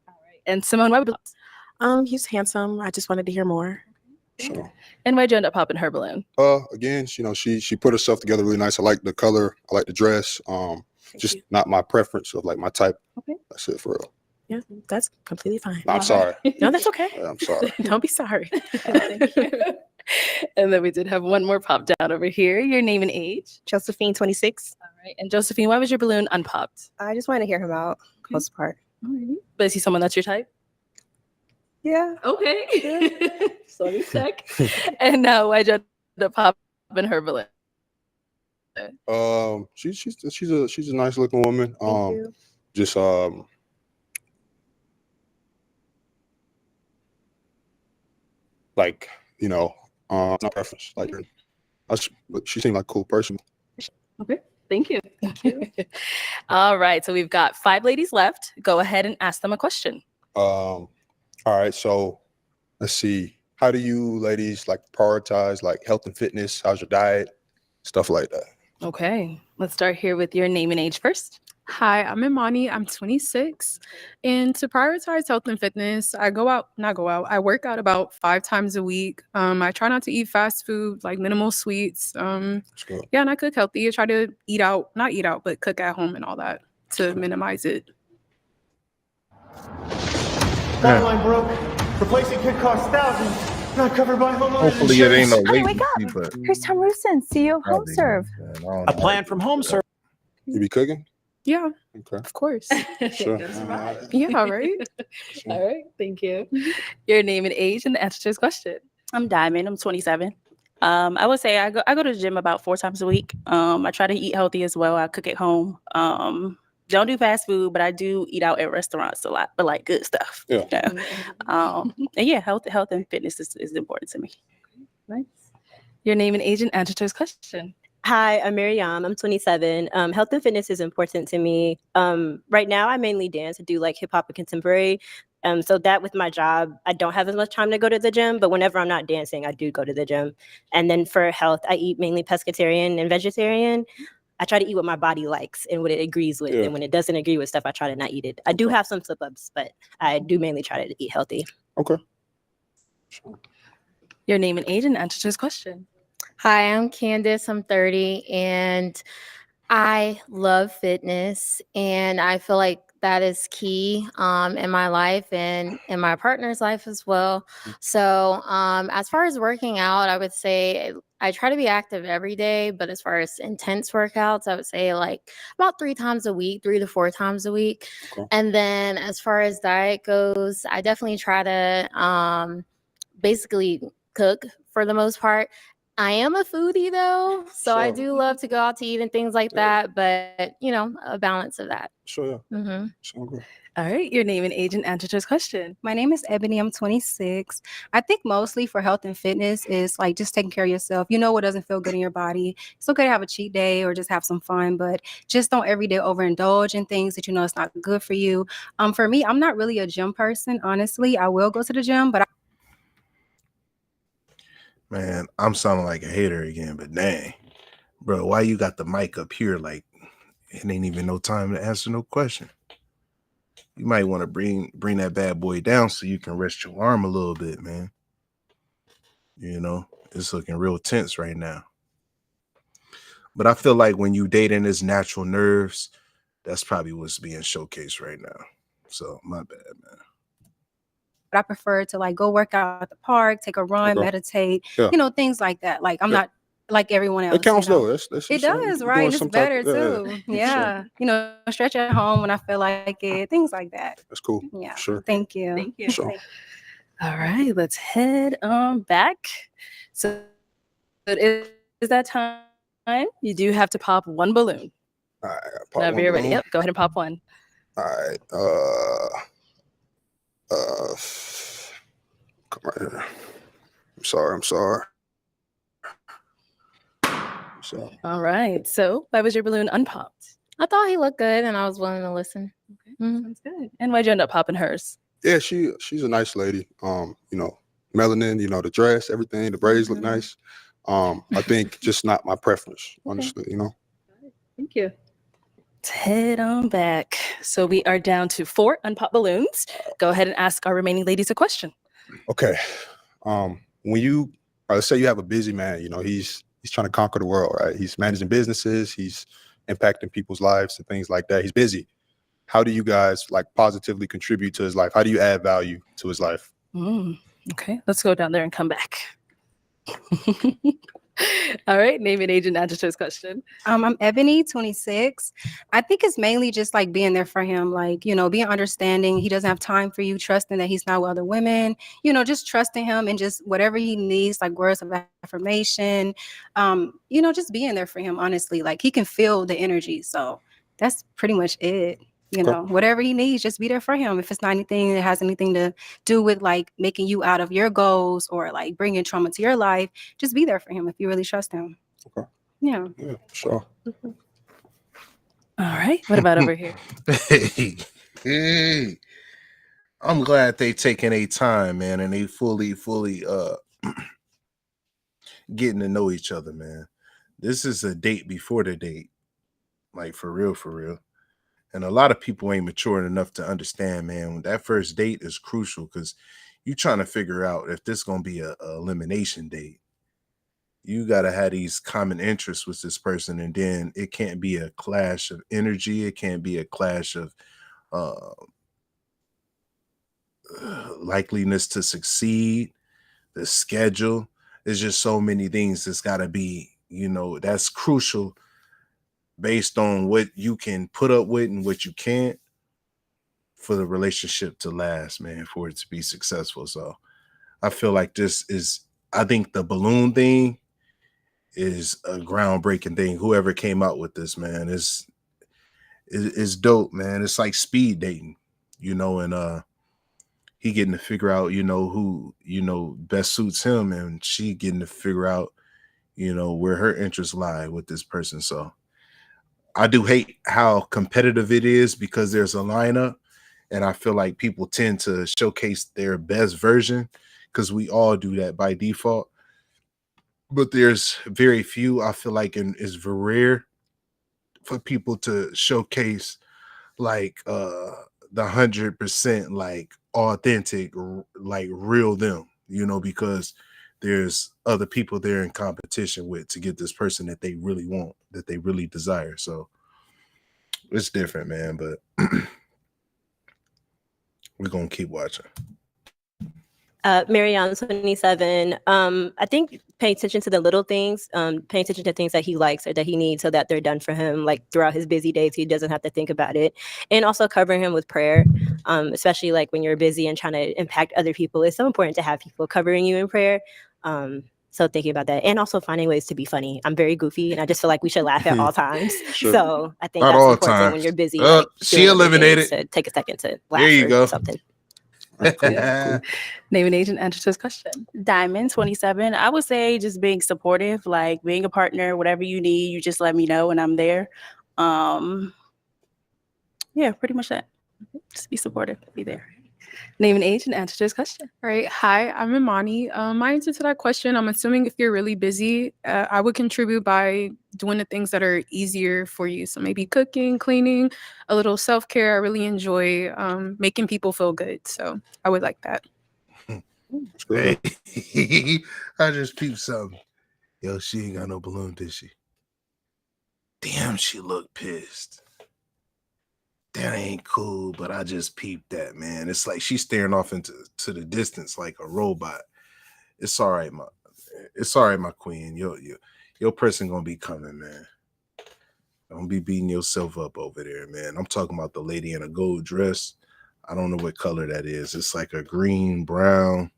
And Simone, why would He's handsome. I just wanted to hear more. Sure. and why'd you end up popping her balloon? Again, she put herself together really nice. I like the color. I like the dress. Just not my preference of like my type. Okay. That's it for real. Yeah, that's completely fine. I'm sorry. No, that's okay. I'm sorry. Don't be sorry. Thank you. And then we did have one more pop down over here. Your name and age. Josephine, 26. All right. And Josephine, why was your balloon unpopped? I just wanted to hear him out. Most part. But is he someone that's your type? Yeah. Okay. So let me check. And now why'd you end up popping her balloon? She's a nice looking woman. Just like not preference. Like she seemed like a cool person. Okay. Thank you. Thank you. All right. So we've got 5 ladies left. Go ahead and ask them a question. All right, so let's see. How do you ladies like prioritize like health and fitness? How's your diet? Stuff like that. Okay. Let's start here with your name and age first. Hi, I'm Imani. I'm 26. And to prioritize health and fitness, I work out about 5 times a week. I try not to eat fast food, like minimal sweets. Yeah, and I cook healthy. I try to not eat out, but cook at home and all that to minimize it. That line broke. Replacing kit costs thousands. Not covered by homeowner Hopefully it ain't no insurance. latency, but Here's Tom Rusin, CEO of Probably, HomeServe. A plan from HomeServe. You be cooking? Yeah, Okay. of course. Sure. That's right. Yeah, right. All right. Thank you. Your name and age and the answer to his question. I'm Diamond. I'm 27. I would say I go to the gym about 4 times a week. I try to eat healthy as well. I cook at home. Don't do fast food, but I do eat out at restaurants a lot, but like good stuff. Yeah. And yeah, health and fitness is important to me. Nice. Your name and age and answer to his question. Hi, I'm Miriam. I'm 27. Health and fitness is important to me. Right now, I mainly dance. I do like hip hop and contemporary. So that with my job, I don't have as much time to go to the gym, but whenever I'm not dancing, I do go to the gym. And then for health, I eat mainly pescatarian and vegetarian. I try to eat what my body likes and what it agrees with. Yeah. And when it doesn't agree with stuff, I try to not eat it. I do have some slip ups, but I do mainly try to eat healthy. Okay. Your name and age and answer to his question. Hi, I'm Candace. I'm 30 and I love fitness and I feel like that is key in my life and in my partner's life as well. So as far as working out, I would say I try to be active every day, but as far as intense workouts, I would say like about 3 times a week, 3 to 4 times a week. Okay. And then as far as diet goes, I definitely try to basically cook for the most part. I am a foodie though, so I Sure. do love to go out to eat and things like that, but a balance of that. Sure. Yeah. Mm-hmm. Sound good. All right. Your name and age and answer to his question. My name is Ebony. I'm 26. I think mostly for health and fitness is like just taking care of yourself. You know what doesn't feel good in your body. It's okay to have a cheat day or just have some fun, but just don't every day overindulge in things that you know it's not good for you. For me, I'm not really a gym person, honestly. I will go to the gym, but man, I'm sounding like a hater again, but dang, bro, why you got the mic up here? Like it ain't even no time to answer no question. you might want to bring that bad boy down so you can rest your arm a little bit, man. You know, it's looking real tense right now. But I feel like when you dating his natural nerves, that's probably what's being showcased right now. So my bad, man. But I prefer to like go work out at the park, take a run, Okay. meditate, Yeah. you know, things like that. Like I'm Yeah. not like everyone else. It counts you know? though. That's It something does, you're right? doing And it's some type better of- yeah, too. for sure. Yeah. You know, stretch at home when I feel like it, things like that. That's cool. Yeah. Sure. Thank you. Thank you. Sure. All right, let's head back. So it is that time. You do have to pop one balloon. All right. Whenever you're ready. Yep, go ahead and pop one. All right. Come right here. I'm sorry. All right. So why was your balloon unpopped? I thought he looked good and I was willing to listen. Sounds good. And why'd you end up popping hers? Yeah, she's a nice lady. You know, melanin, you know, the dress, everything, the braids look nice. I think just not my preference, honestly, you know. Thank you. Let's head on back. So we are down to 4 unpopped balloons. Go ahead and ask our remaining ladies a question. Okay. When you let's say you have a busy man, you know, he's trying to conquer the world, right? He's managing businesses, he's impacting people's lives and things like that. He's busy. How do you guys like positively contribute to his life? How do you add value to his life? Okay, let's go down there and come back. All right, name and age and answer to this question. I'm Ebony, 26. I think it's mainly just like being there for him, like, you know, being understanding. He doesn't have time for you, trusting that he's not with other women, you know, just trusting him and just whatever he needs, like words of affirmation, you know, just being there for him, honestly. Like he can feel the energy. So that's pretty much it. You know, whatever he needs, just be there for him. If it's not anything that has anything to do with like making you out of your goals or like bringing trauma to your life, just be there for him if you really trust him. Okay. Yeah. Yeah, sure. All right, what about over here? Hey, I'm glad they taking a time, man, and they fully getting to know each other, man. This is a date before the date, like for real. And a lot of people ain't mature enough to understand, man. That first date is crucial because you're trying to figure out if this gonna be a elimination date. You gotta have these common interests with this person, and then it can't be a clash of energy. It can't be a clash of likeliness to succeed. The schedule. There's just so many things that's gotta be, you know, that's crucial based on what you can put up with and what you can't for the relationship to last, man, for it to be successful. So I feel like I think the balloon thing is a groundbreaking thing. Whoever came out with this, man, is dope, man. It's like speed dating, you know, and he getting to figure out, you know, who, you know, best suits him, and she getting to figure out, you know, where her interests lie with this person. So I do hate how competitive it is because there's a lineup, and I feel like people tend to showcase their best version because we all do that by default. But there's very few, I feel like, and it's very rare for people to showcase like the 100% like authentic, like real them, you know, because there's other people they're in competition with to get this person that they really want, that they really desire. So it's different, man, but we're gonna keep watching. Marianne, 27. I think paying attention to the little things, paying attention to things that he likes or that he needs so that they're done for him, like throughout his busy days, he doesn't have to think about it. And also covering him with prayer, especially like when you're busy and trying to impact other people. It's so important to have people covering you in prayer. So thinking about that, and also finding ways to be funny. I'm very goofy, and I just feel like we should laugh at all times. Sure. So I think Not that's all important times. when you're busy. She doing other things, eliminated. to take a second to laugh There you or go. something. Name and age and answer to this question. Diamond, 27. I would say just being supportive, like being a partner, whatever you need, you just let me know and I'm there. Yeah, pretty much that. Just be supportive, be there. Name and age and answer to this question. All right. Hi, I'm Imani. My answer to that question, I'm assuming if you're really busy, I would contribute by doing the things that are easier for you. So maybe cooking, cleaning, a little self-care. I really enjoy making people feel good. So I would like that. Hey, I just peeped something. Yo, she ain't got no balloon, did she? Damn, she looked pissed. That ain't cool, but I just peeped that, man. It's like she's staring off into the distance like a robot. It's all right, my queen. Your person gonna be coming, man. Don't be beating yourself up over there, man. I'm talking about the lady in a gold dress. I don't know what color that is. It's like a green, brown.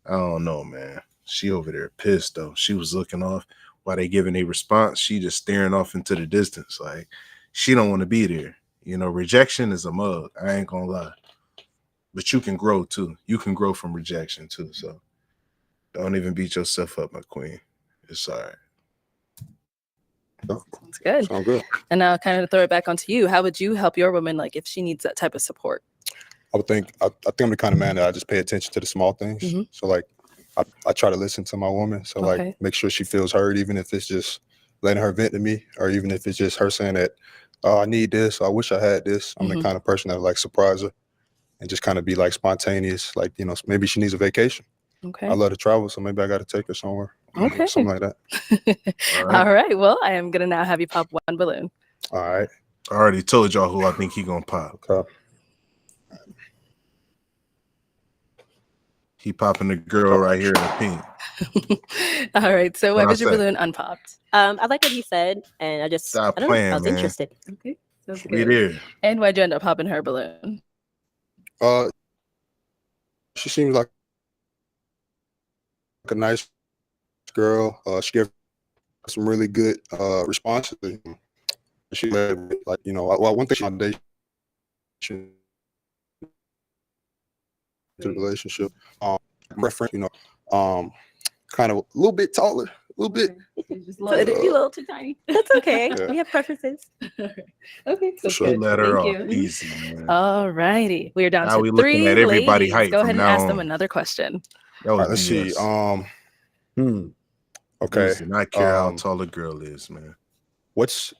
I don't know, man. She over there pissed though. She was looking off while they giving a response. She just staring off into the distance, like she don't want to be there. You know, rejection is a mug. I ain't gonna lie. But you can grow too. You can grow from rejection too. So don't even beat yourself up, my queen. It's all right. That's good. Sound good. And now, kind of throw it back onto you. How would you help your woman, like if she needs that type of support? I think I'm the kind of man that I just pay attention to the small things. Mhm. So like I try to listen to my woman. So Okay. like make sure she feels heard, even if it's just letting her vent to me, or even if it's just her saying that, oh, I need this, or I wish I had this. I'm the Mhm. kind of person that like surprise her and just kind of be like spontaneous. Like, you know, maybe she needs a vacation. Okay. I love to travel, so maybe I got to take her somewhere. Okay. Something like that. All right. Well, I am gonna now have you pop one balloon. All right. I already told y'all who I think he gonna pop. Okay. He popping the girl right here in the pink. All right. So why What'd I was your say? balloon unpopped? I like what he said, and I just Stop I don't know, playing, I was man. interested. Okay. Sounds We good. there. And why'd you end up popping her balloon? She seems like a nice girl. She gave some really good responses. She led with, like, you know, one thing foundation to the relationship. Reference, you know, kind of a little bit taller, a little bit. Just a little too tiny. That's okay. Yeah. We have preferences. Okay. For sure. She let her Thank off you. easy, man. All righty. We are down Now to we looking 3 at everybody ladies. height Go from ahead and now ask them on. another question. That All was right, let's see. BS. Okay. Dudes do not care how Um, tall a girl is, man. what's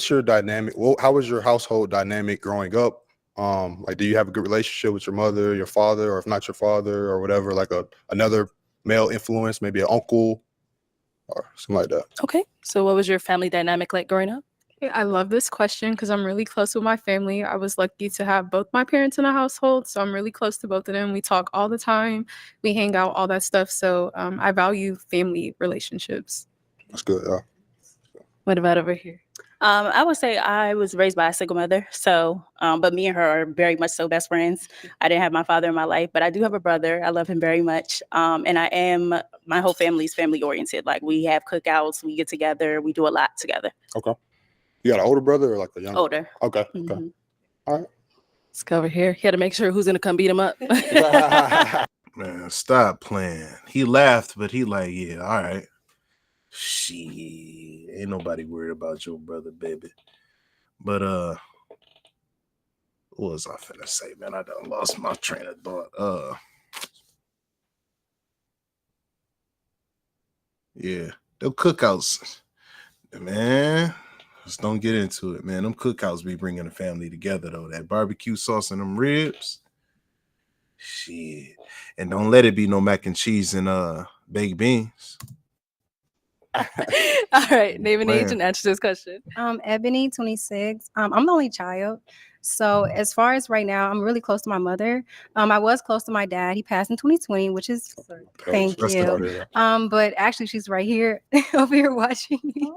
your dynamic? Well, how was your household dynamic growing up? Like, do you have a good relationship with your mother, your father, or if not your father or whatever, like another male influence, maybe an uncle or something like that? Okay. So what was your family dynamic like growing up? Okay, I love this question because I'm really close with my family. I was lucky to have both my parents in a household, so I'm really close to both of them. We talk all the time, we hang out, all that stuff. So I value family relationships. That's good. Yeah. What about over here? I would say I was raised by a single mother. So, but me and her are very much so best friends. I didn't have my father in my life, but I do have a brother. I love him very much. And my whole family's family oriented. Like we have cookouts, we get together, we do a lot together. Okay. You got an older brother or like a younger? Older. Okay. Okay. Mhm. All right. Let's go over here. He had to make sure who's gonna come beat him up. Man, stop playing. He laughed, but he like, yeah, all right. Shit, ain't nobody worried about your brother, baby. But what was I finna say, man? I done lost my train of thought. Yeah, them cookouts, man. Just don't get into it, man. Them cookouts be bringing the family together, though. That barbecue sauce and them ribs, shit. And don't let it be no mac and cheese and baked beans. All right. Name and age Man. and answer to this question. Ebony, 26. I'm the only child. So as far as right now, I'm really close to my mother. I was close to my dad. He passed in 2020, which is thank That's you. started. But actually she's right here over here watching me.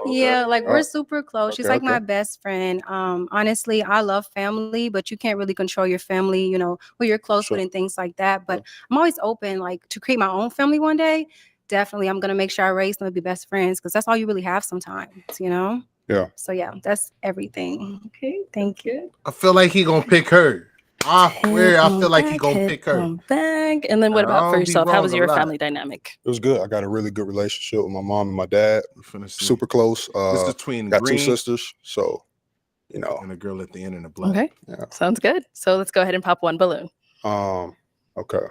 Yeah, like Oh, we're super close. She's okay, like my okay. best friend. Honestly, I love family, but you can't really control your family, you know, who you're close with Sure. and things like that. But I'm always open like to create my own family one day. Definitely, I'm gonna make sure I raise them to be best friends because that's all you really have sometimes, you know. Yeah. So yeah, that's everything. Okay. Thank you. I feel like he gonna pick her. I swear, I feel like he gonna Hit pick her. them back. And then what I about for don't be yourself? How wrong was a your lot. family dynamic? It was good. I got a really good relationship with my mom and my dad. We finna see. Super close. This is between Got green. two sisters, so you know. And a girl at the end in the black. Okay. Yeah. Sounds good. So let's go ahead and pop one balloon. Okay.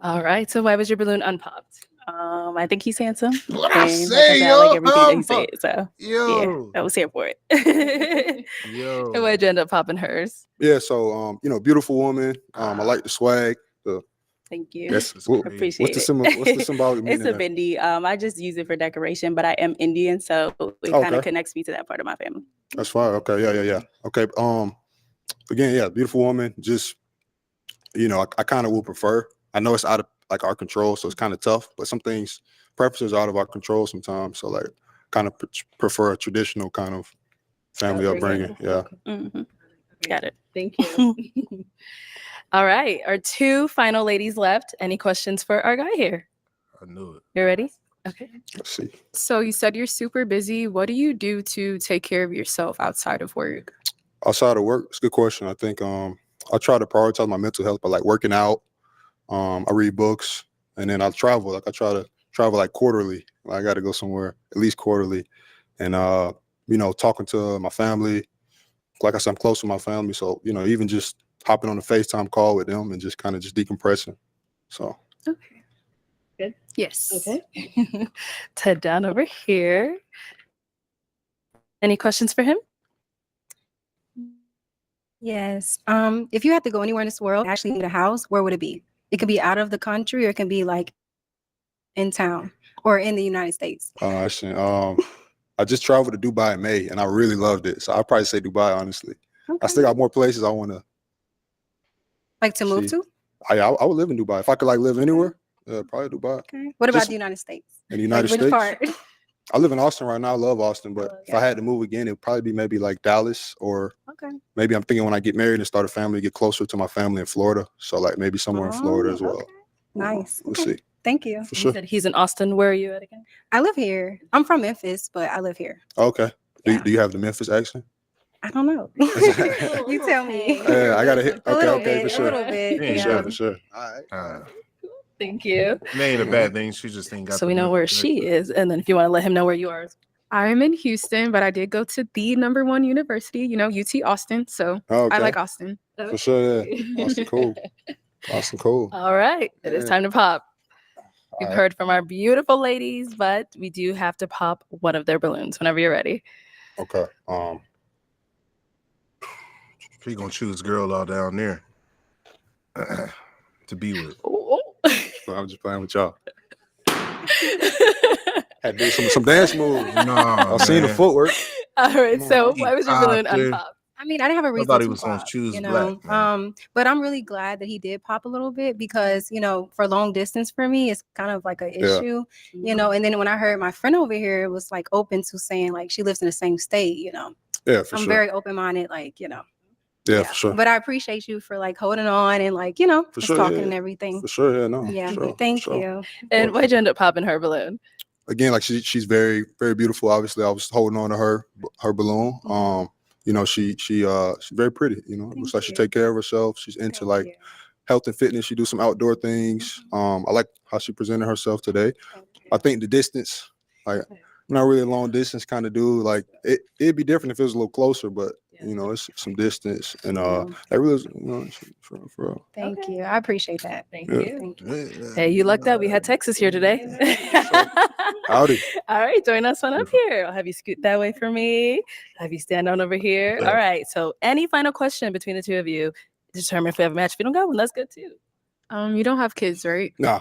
All right. So why was your balloon unpopped? I think he's handsome. What I And say, I like yo, everything that he said. So yo. yeah, I was here for it. Yo. And why'd you end up popping hers? Yeah, so you know, beautiful woman. I like the swag. Thank you. Yes, Appreciate what's the symbolic meaning? It's a bindi. I just use it for decoration, but I am Indian, so it kind of connects me to that part of my family. That's fine. Okay, yeah. Okay. Again, yeah, beautiful woman. Just, you know, I kind of will prefer. I know it's out of like our control, so it's kind of tough. But some things, preferences are out of our control sometimes. So like, kind of prefer a traditional kind of family upbringing. Yeah. Mm-hmm. Got it. Thank you. All right. Our two final ladies left. Any questions for our guy here? I knew it. You ready? Okay. Let's see. So you said you're super busy. What do you do to take care of yourself outside of work? Outside of work, it's a good question. I think I try to prioritize my mental health by like working out. I read books, and then I travel. Like I try to travel like quarterly. I got to go somewhere at least quarterly, and you know, talking to my family. Like I said, I'm close to my family, so you know, even just hopping on a FaceTime call with them and just kind of just decompressing. So. Okay. Good. Yes. Okay. Ted down over here. Any questions for him? Yes. If you had to go anywhere in this world, actually need a house, where would it be? It could be out of the country, or it can be like in town or in the United States. I just traveled to Dubai in May, and I really loved it. So I'd probably say Dubai, honestly. I still got more places I want to. Like to move to? I would live in Dubai. If I could like live anywhere, probably Dubai. Okay. What about Just the United States? In the United Which States? part? I live in Austin right now. I love Austin, but if I had to move again, it'd probably be maybe like Dallas, or maybe I'm thinking when I get married and start a family, get closer to my family in Florida. So like maybe somewhere in Florida as well. Nice. We'll see. Thank you. For sure. He said he's in Austin. Where are you at again? I live here. I'm from Memphis, but I live here. Okay. Do you have the Memphis accent? I don't know. You tell me. Yeah, I gotta hit. A little Okay, bit, for sure. a little bit, For yeah. sure. All right. Thank you. It ain't a bad thing. She just ain't got. So we know where she is, and then if you want to let him know where you are. I'm in Houston, but I did go to the #1 university, UT Austin. So I like Austin. For sure, yeah. Austin cool. Austin cool. All right. It is time to pop. We've heard from our beautiful ladies, but we do have to pop one of their balloons whenever you're ready. Okay. He gonna choose girl all down there to be with. So I'm just playing with y'all. Had to do some dance moves. No, I've seen the man. footwork. All right. So why was your balloon Popped it. unpopped? I mean, I didn't have a reason thought he to was gonna pop, choose you know. black, But I'm really glad that he did pop a little bit, because for long distance for me, it's kind of like an issue, And then when I heard my friend over here was like open to saying like she lives in the same state, Yeah, for I'm sure. very open minded, Yeah, for sure. But I appreciate you for like holding on and like just sure, talking yeah. and everything. For sure, yeah, no. for Yeah, sure, thank for sure. you. And why'd you end up popping her balloon? Again, like she's very, very beautiful. Obviously, I was holding on to her balloon. She's very pretty. Looks like she take care of herself. She's into like health and fitness. She do some outdoor things. I like how she presented herself today. I think the distance, like I'm not really a long distance kind of dude. Like it'd be different if it was a little closer, but it's some distance, and that really is, for real. Thank you. I appreciate that. Thank Yeah. you. Thank you. Hey, you lucked out. We had Texas here today. Howdy. All right, join us on up here. I'll have you scoot that way for me. Have you stand on over here. Yeah. All right. So any final question between the two of you? Determine if we have a match. If you don't got one, that's good too. You don't have kids, right? Nah.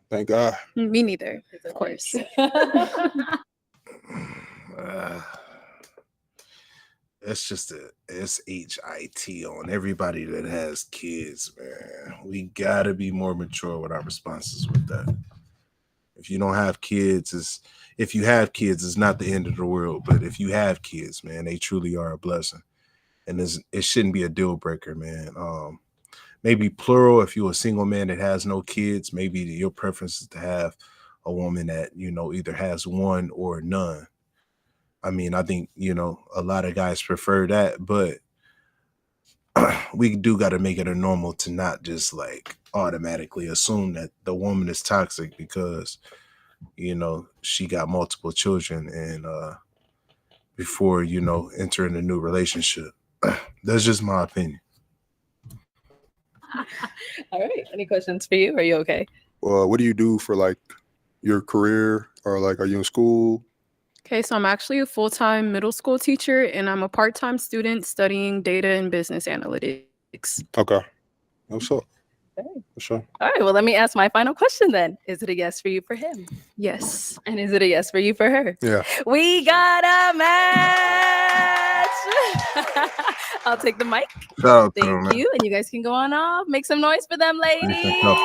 Thank God. Me neither, of course. It's just a SHIT on everybody that has kids, man. We gotta be more mature with our responses with that. If you don't have kids, if you have kids, it's not the end of the world. But if you have kids, man, they truly are a blessing. And it shouldn't be a deal breaker, man. Maybe plural, if you're a single man that has no kids, maybe your preference is to have a woman that, either has one or none. I mean, I think, a lot of guys prefer that, but we do got to make it a normal to not just like automatically assume that the woman is toxic, because you know, she got multiple children and before, you know, entering a new relationship. That's just my opinion. All right. Any questions for you? Are you okay? What do you do for like your career, or like, are you in school? Okay, so I'm actually a full-time middle school teacher and I'm a part-time student studying data and business analytics. Okay. What's up? Okay. For sure. All right. Well, let me ask my final question then. Is it a yes for you for him? Yes. And is it a yes for you for her? Yeah. We got a match. I'll take the mic. Shout out to them, Thank man. you. And you guys can go on off. Make some noise for them, ladies. Decent couple.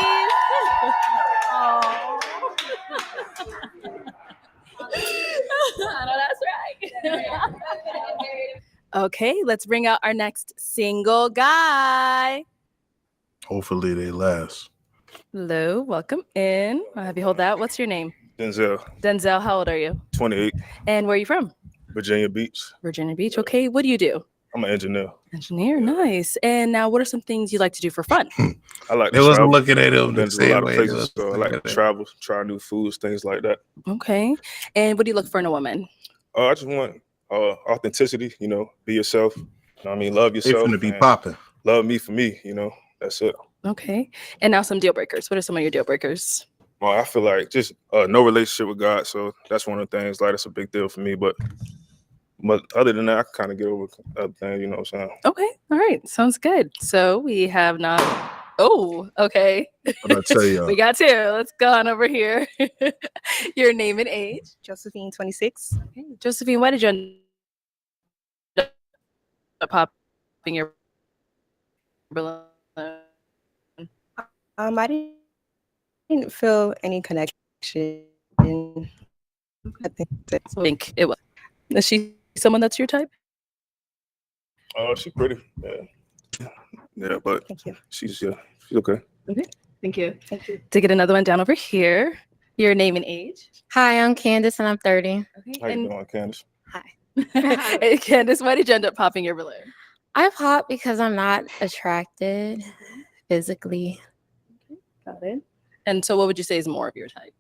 Aw. I know that's right. Okay, let's bring out our next single guy. Hopefully they last. Hello, welcome in. I'll have you hold that. What's your name? Denzel, Denzel, how old are you? 28, And where are you from? Virginia Beach. Virginia Beach. Okay, what do you do? I'm an engineer. Engineer, nice. And now, what are some things you like to do for fun? I like They to wasn't travel. looking at him the Been to a same lot of way. places, so I like to travel, try new foods, things like that. Okay. And what do you look for in a woman? I just want authenticity, you know, be yourself. You know what I mean? Love They yourself. finna be and popping. Love me for me, you know. That's it. Okay. And now some deal breakers. What are some of your deal breakers? Well, I feel like just no relationship with God. So that's one of the things, like, that's a big deal for me. But other than that, I can kind of get over other things, you know what I'm saying? Okay. All right. Sounds good. So we have not. Oh, okay. What I tell y'all? We got two. Let's go on over here. Your name and age. Josephine, 26. Okay. Josephine, why did you end up popping your balloon? I didn't feel any connection. I think it was. Is she someone that's your type? Oh, she's pretty. Yeah. Yeah, but Thank you. she's okay. Okay. Thank you. Thank you. To get another one down over here. Your name and age. Hi, I'm Candace and I'm 30. Okay. How you doing, Candace? Hey, Candace, why did you end up popping your balloon? I pop because I'm not attracted physically. Got it. And so what would you say is more of your type?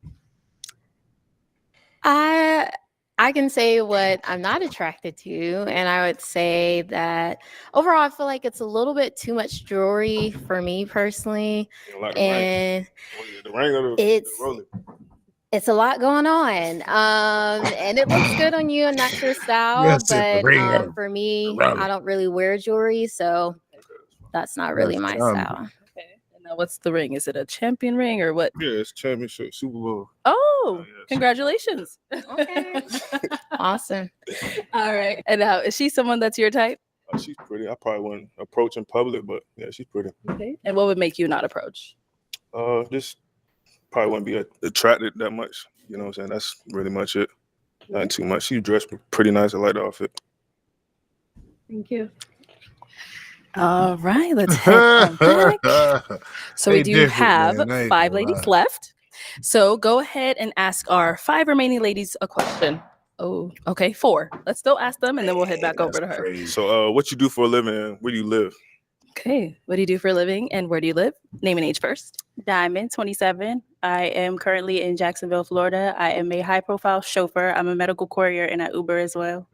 I can say what I'm not attracted to, and I would say that overall I feel like it's a little bit too much jewelry for me personally. You don't like the And ring? The ring or the Rolex? it's a lot going on. And it looks good on you and that's your style. Yes, the But ring or for me, the Rolex. I don't really wear jewelry, so that's not really my That's style. Okay. And now what's the ring? Is it a champion ring or what? Yeah, it's championship, Super Bowl. Oh, congratulations. Okay. Awesome. All right. And now is she someone that's your type? She's pretty. I probably wouldn't approach in public, but yeah, she's pretty. Okay. And what would make you not approach? Just probably wouldn't be attracted that much. You know what I'm saying? That's really much it. Not too much. She dressed pretty nice. I like the outfit. Thank you. All right, let's head on back. So we They do different, have man. I ain't 5 gonna ladies lie. left. So go ahead and ask our 5 remaining ladies a question. Oh, okay, 4. Let's still ask them and then we'll head back over to her. So, what you do for a living and where do you live? Okay, what do you do for a living and where do you live? Name and age first. Diamond, 27. I am currently in Jacksonville, Florida. I am a high-profile chauffeur. I'm a medical courier and I Uber as well.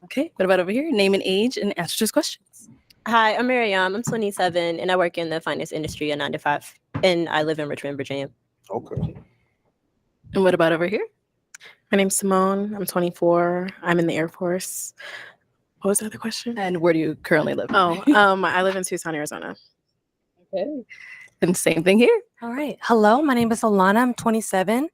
Okay, what about over here? Name and age and answer those questions. Hi, I'm Miriam. I'm 27 and I work in the finance industry at 9 to 5. And I live in Richmond, Virginia. Okay. And what about over here? My name's Simone. I'm 24. I'm in the Air Force. What was the other question? And where do you currently live? Oh, I live in Tucson, Arizona. Okay. And same thing here. All right. Hello, my name is Alana. I'm 27.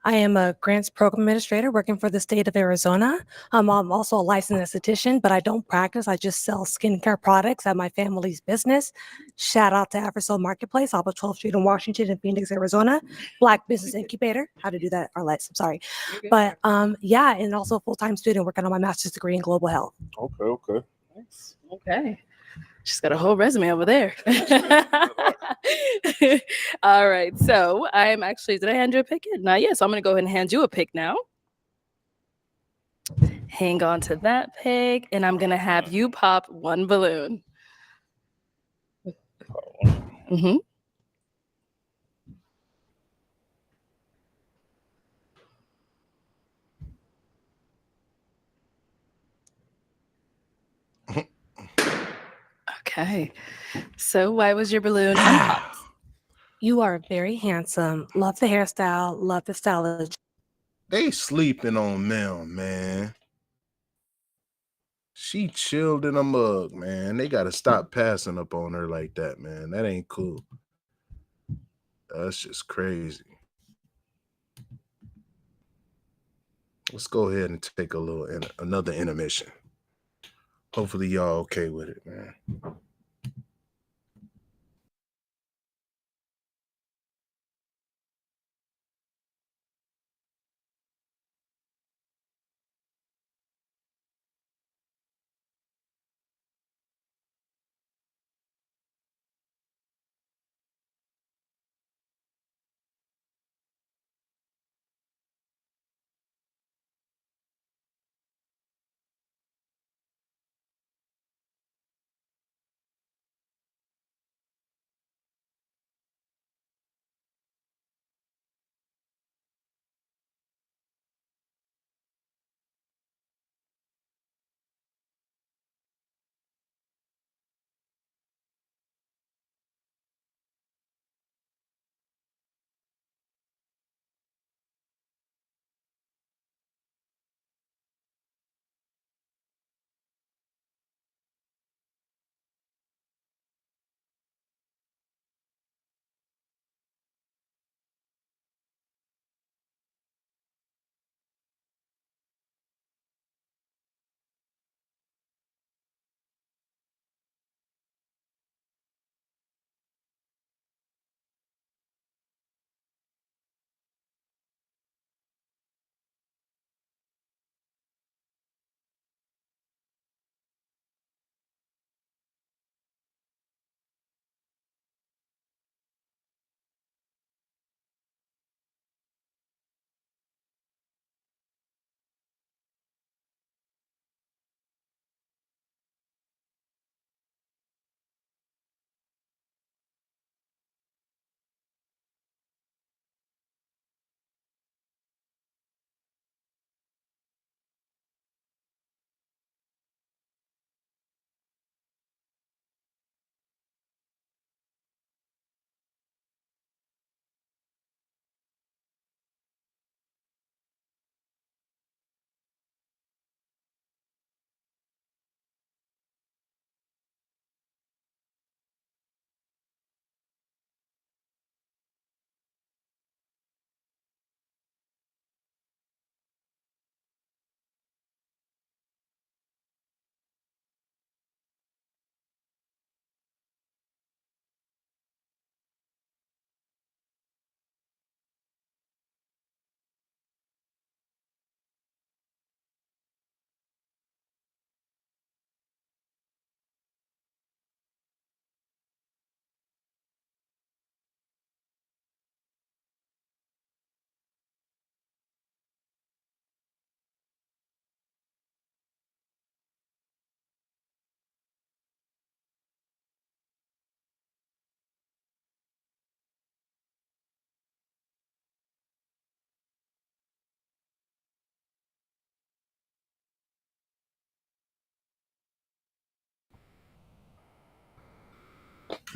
I am a grants program administrator working for the state of Arizona. I'm also a licensed esthetician, but I don't practice. I just sell skincare products at my family's business. Shout out to Afrisol Marketplace, off of 12th Street in Washington in Phoenix, Arizona. Black Business Incubator. How to do that? Arlette, I'm sorry. But yeah, and also a full-time student working on my master's degree in global health. Okay. Nice. Okay. She's got a whole resume over there. All right. So I'm actually, did I hand you a pick? Not yet. So I'm going to go ahead and hand you a pick now. Hang on to that pig. And I'm going to have you pop one balloon. Mm-hmm. Okay. So why was your balloon unpopped? You are very handsome. Love the hairstyle. Love the style. They sleeping on them, man. She chilled in a mug, man. They gotta stop passing up on her like that, man. That ain't cool. That's just crazy. Let's go ahead and take a little another intermission. Hopefully y'all okay with it, man.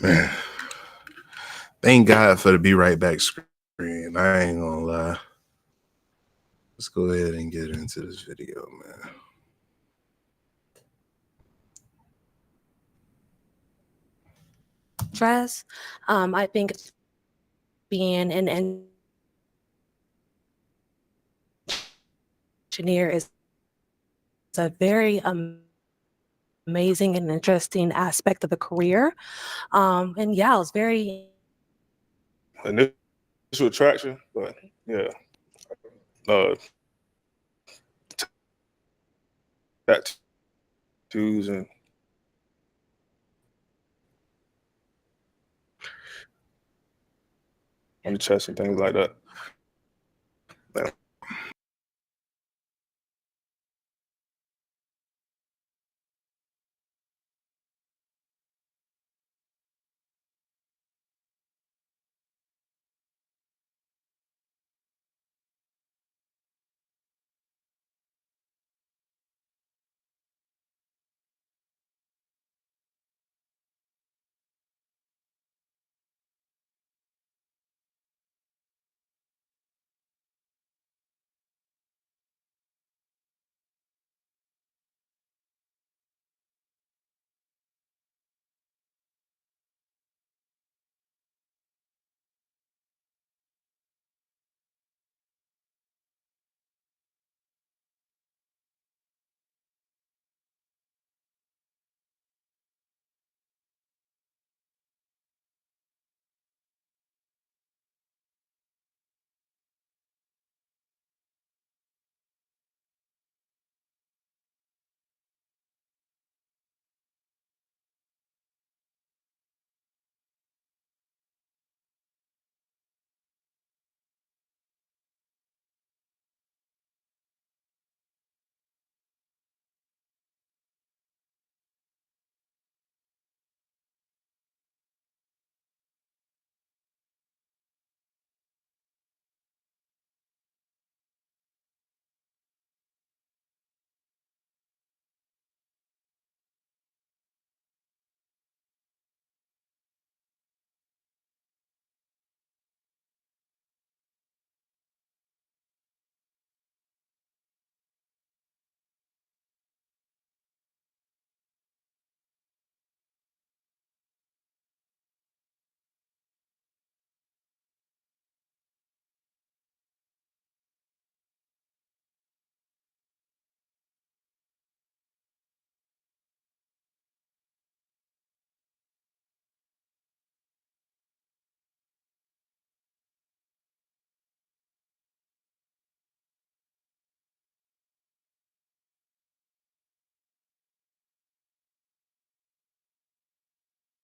Man. Thank God for the Be Right Back screen. I ain't gonna lie. Let's go ahead and get into this video, man. Dress. I think being an engineer is a very amazing and interesting aspect of the career. And yeah, I was very Initial attraction, but yeah. Tattoos and on the chest and things like that. Yeah.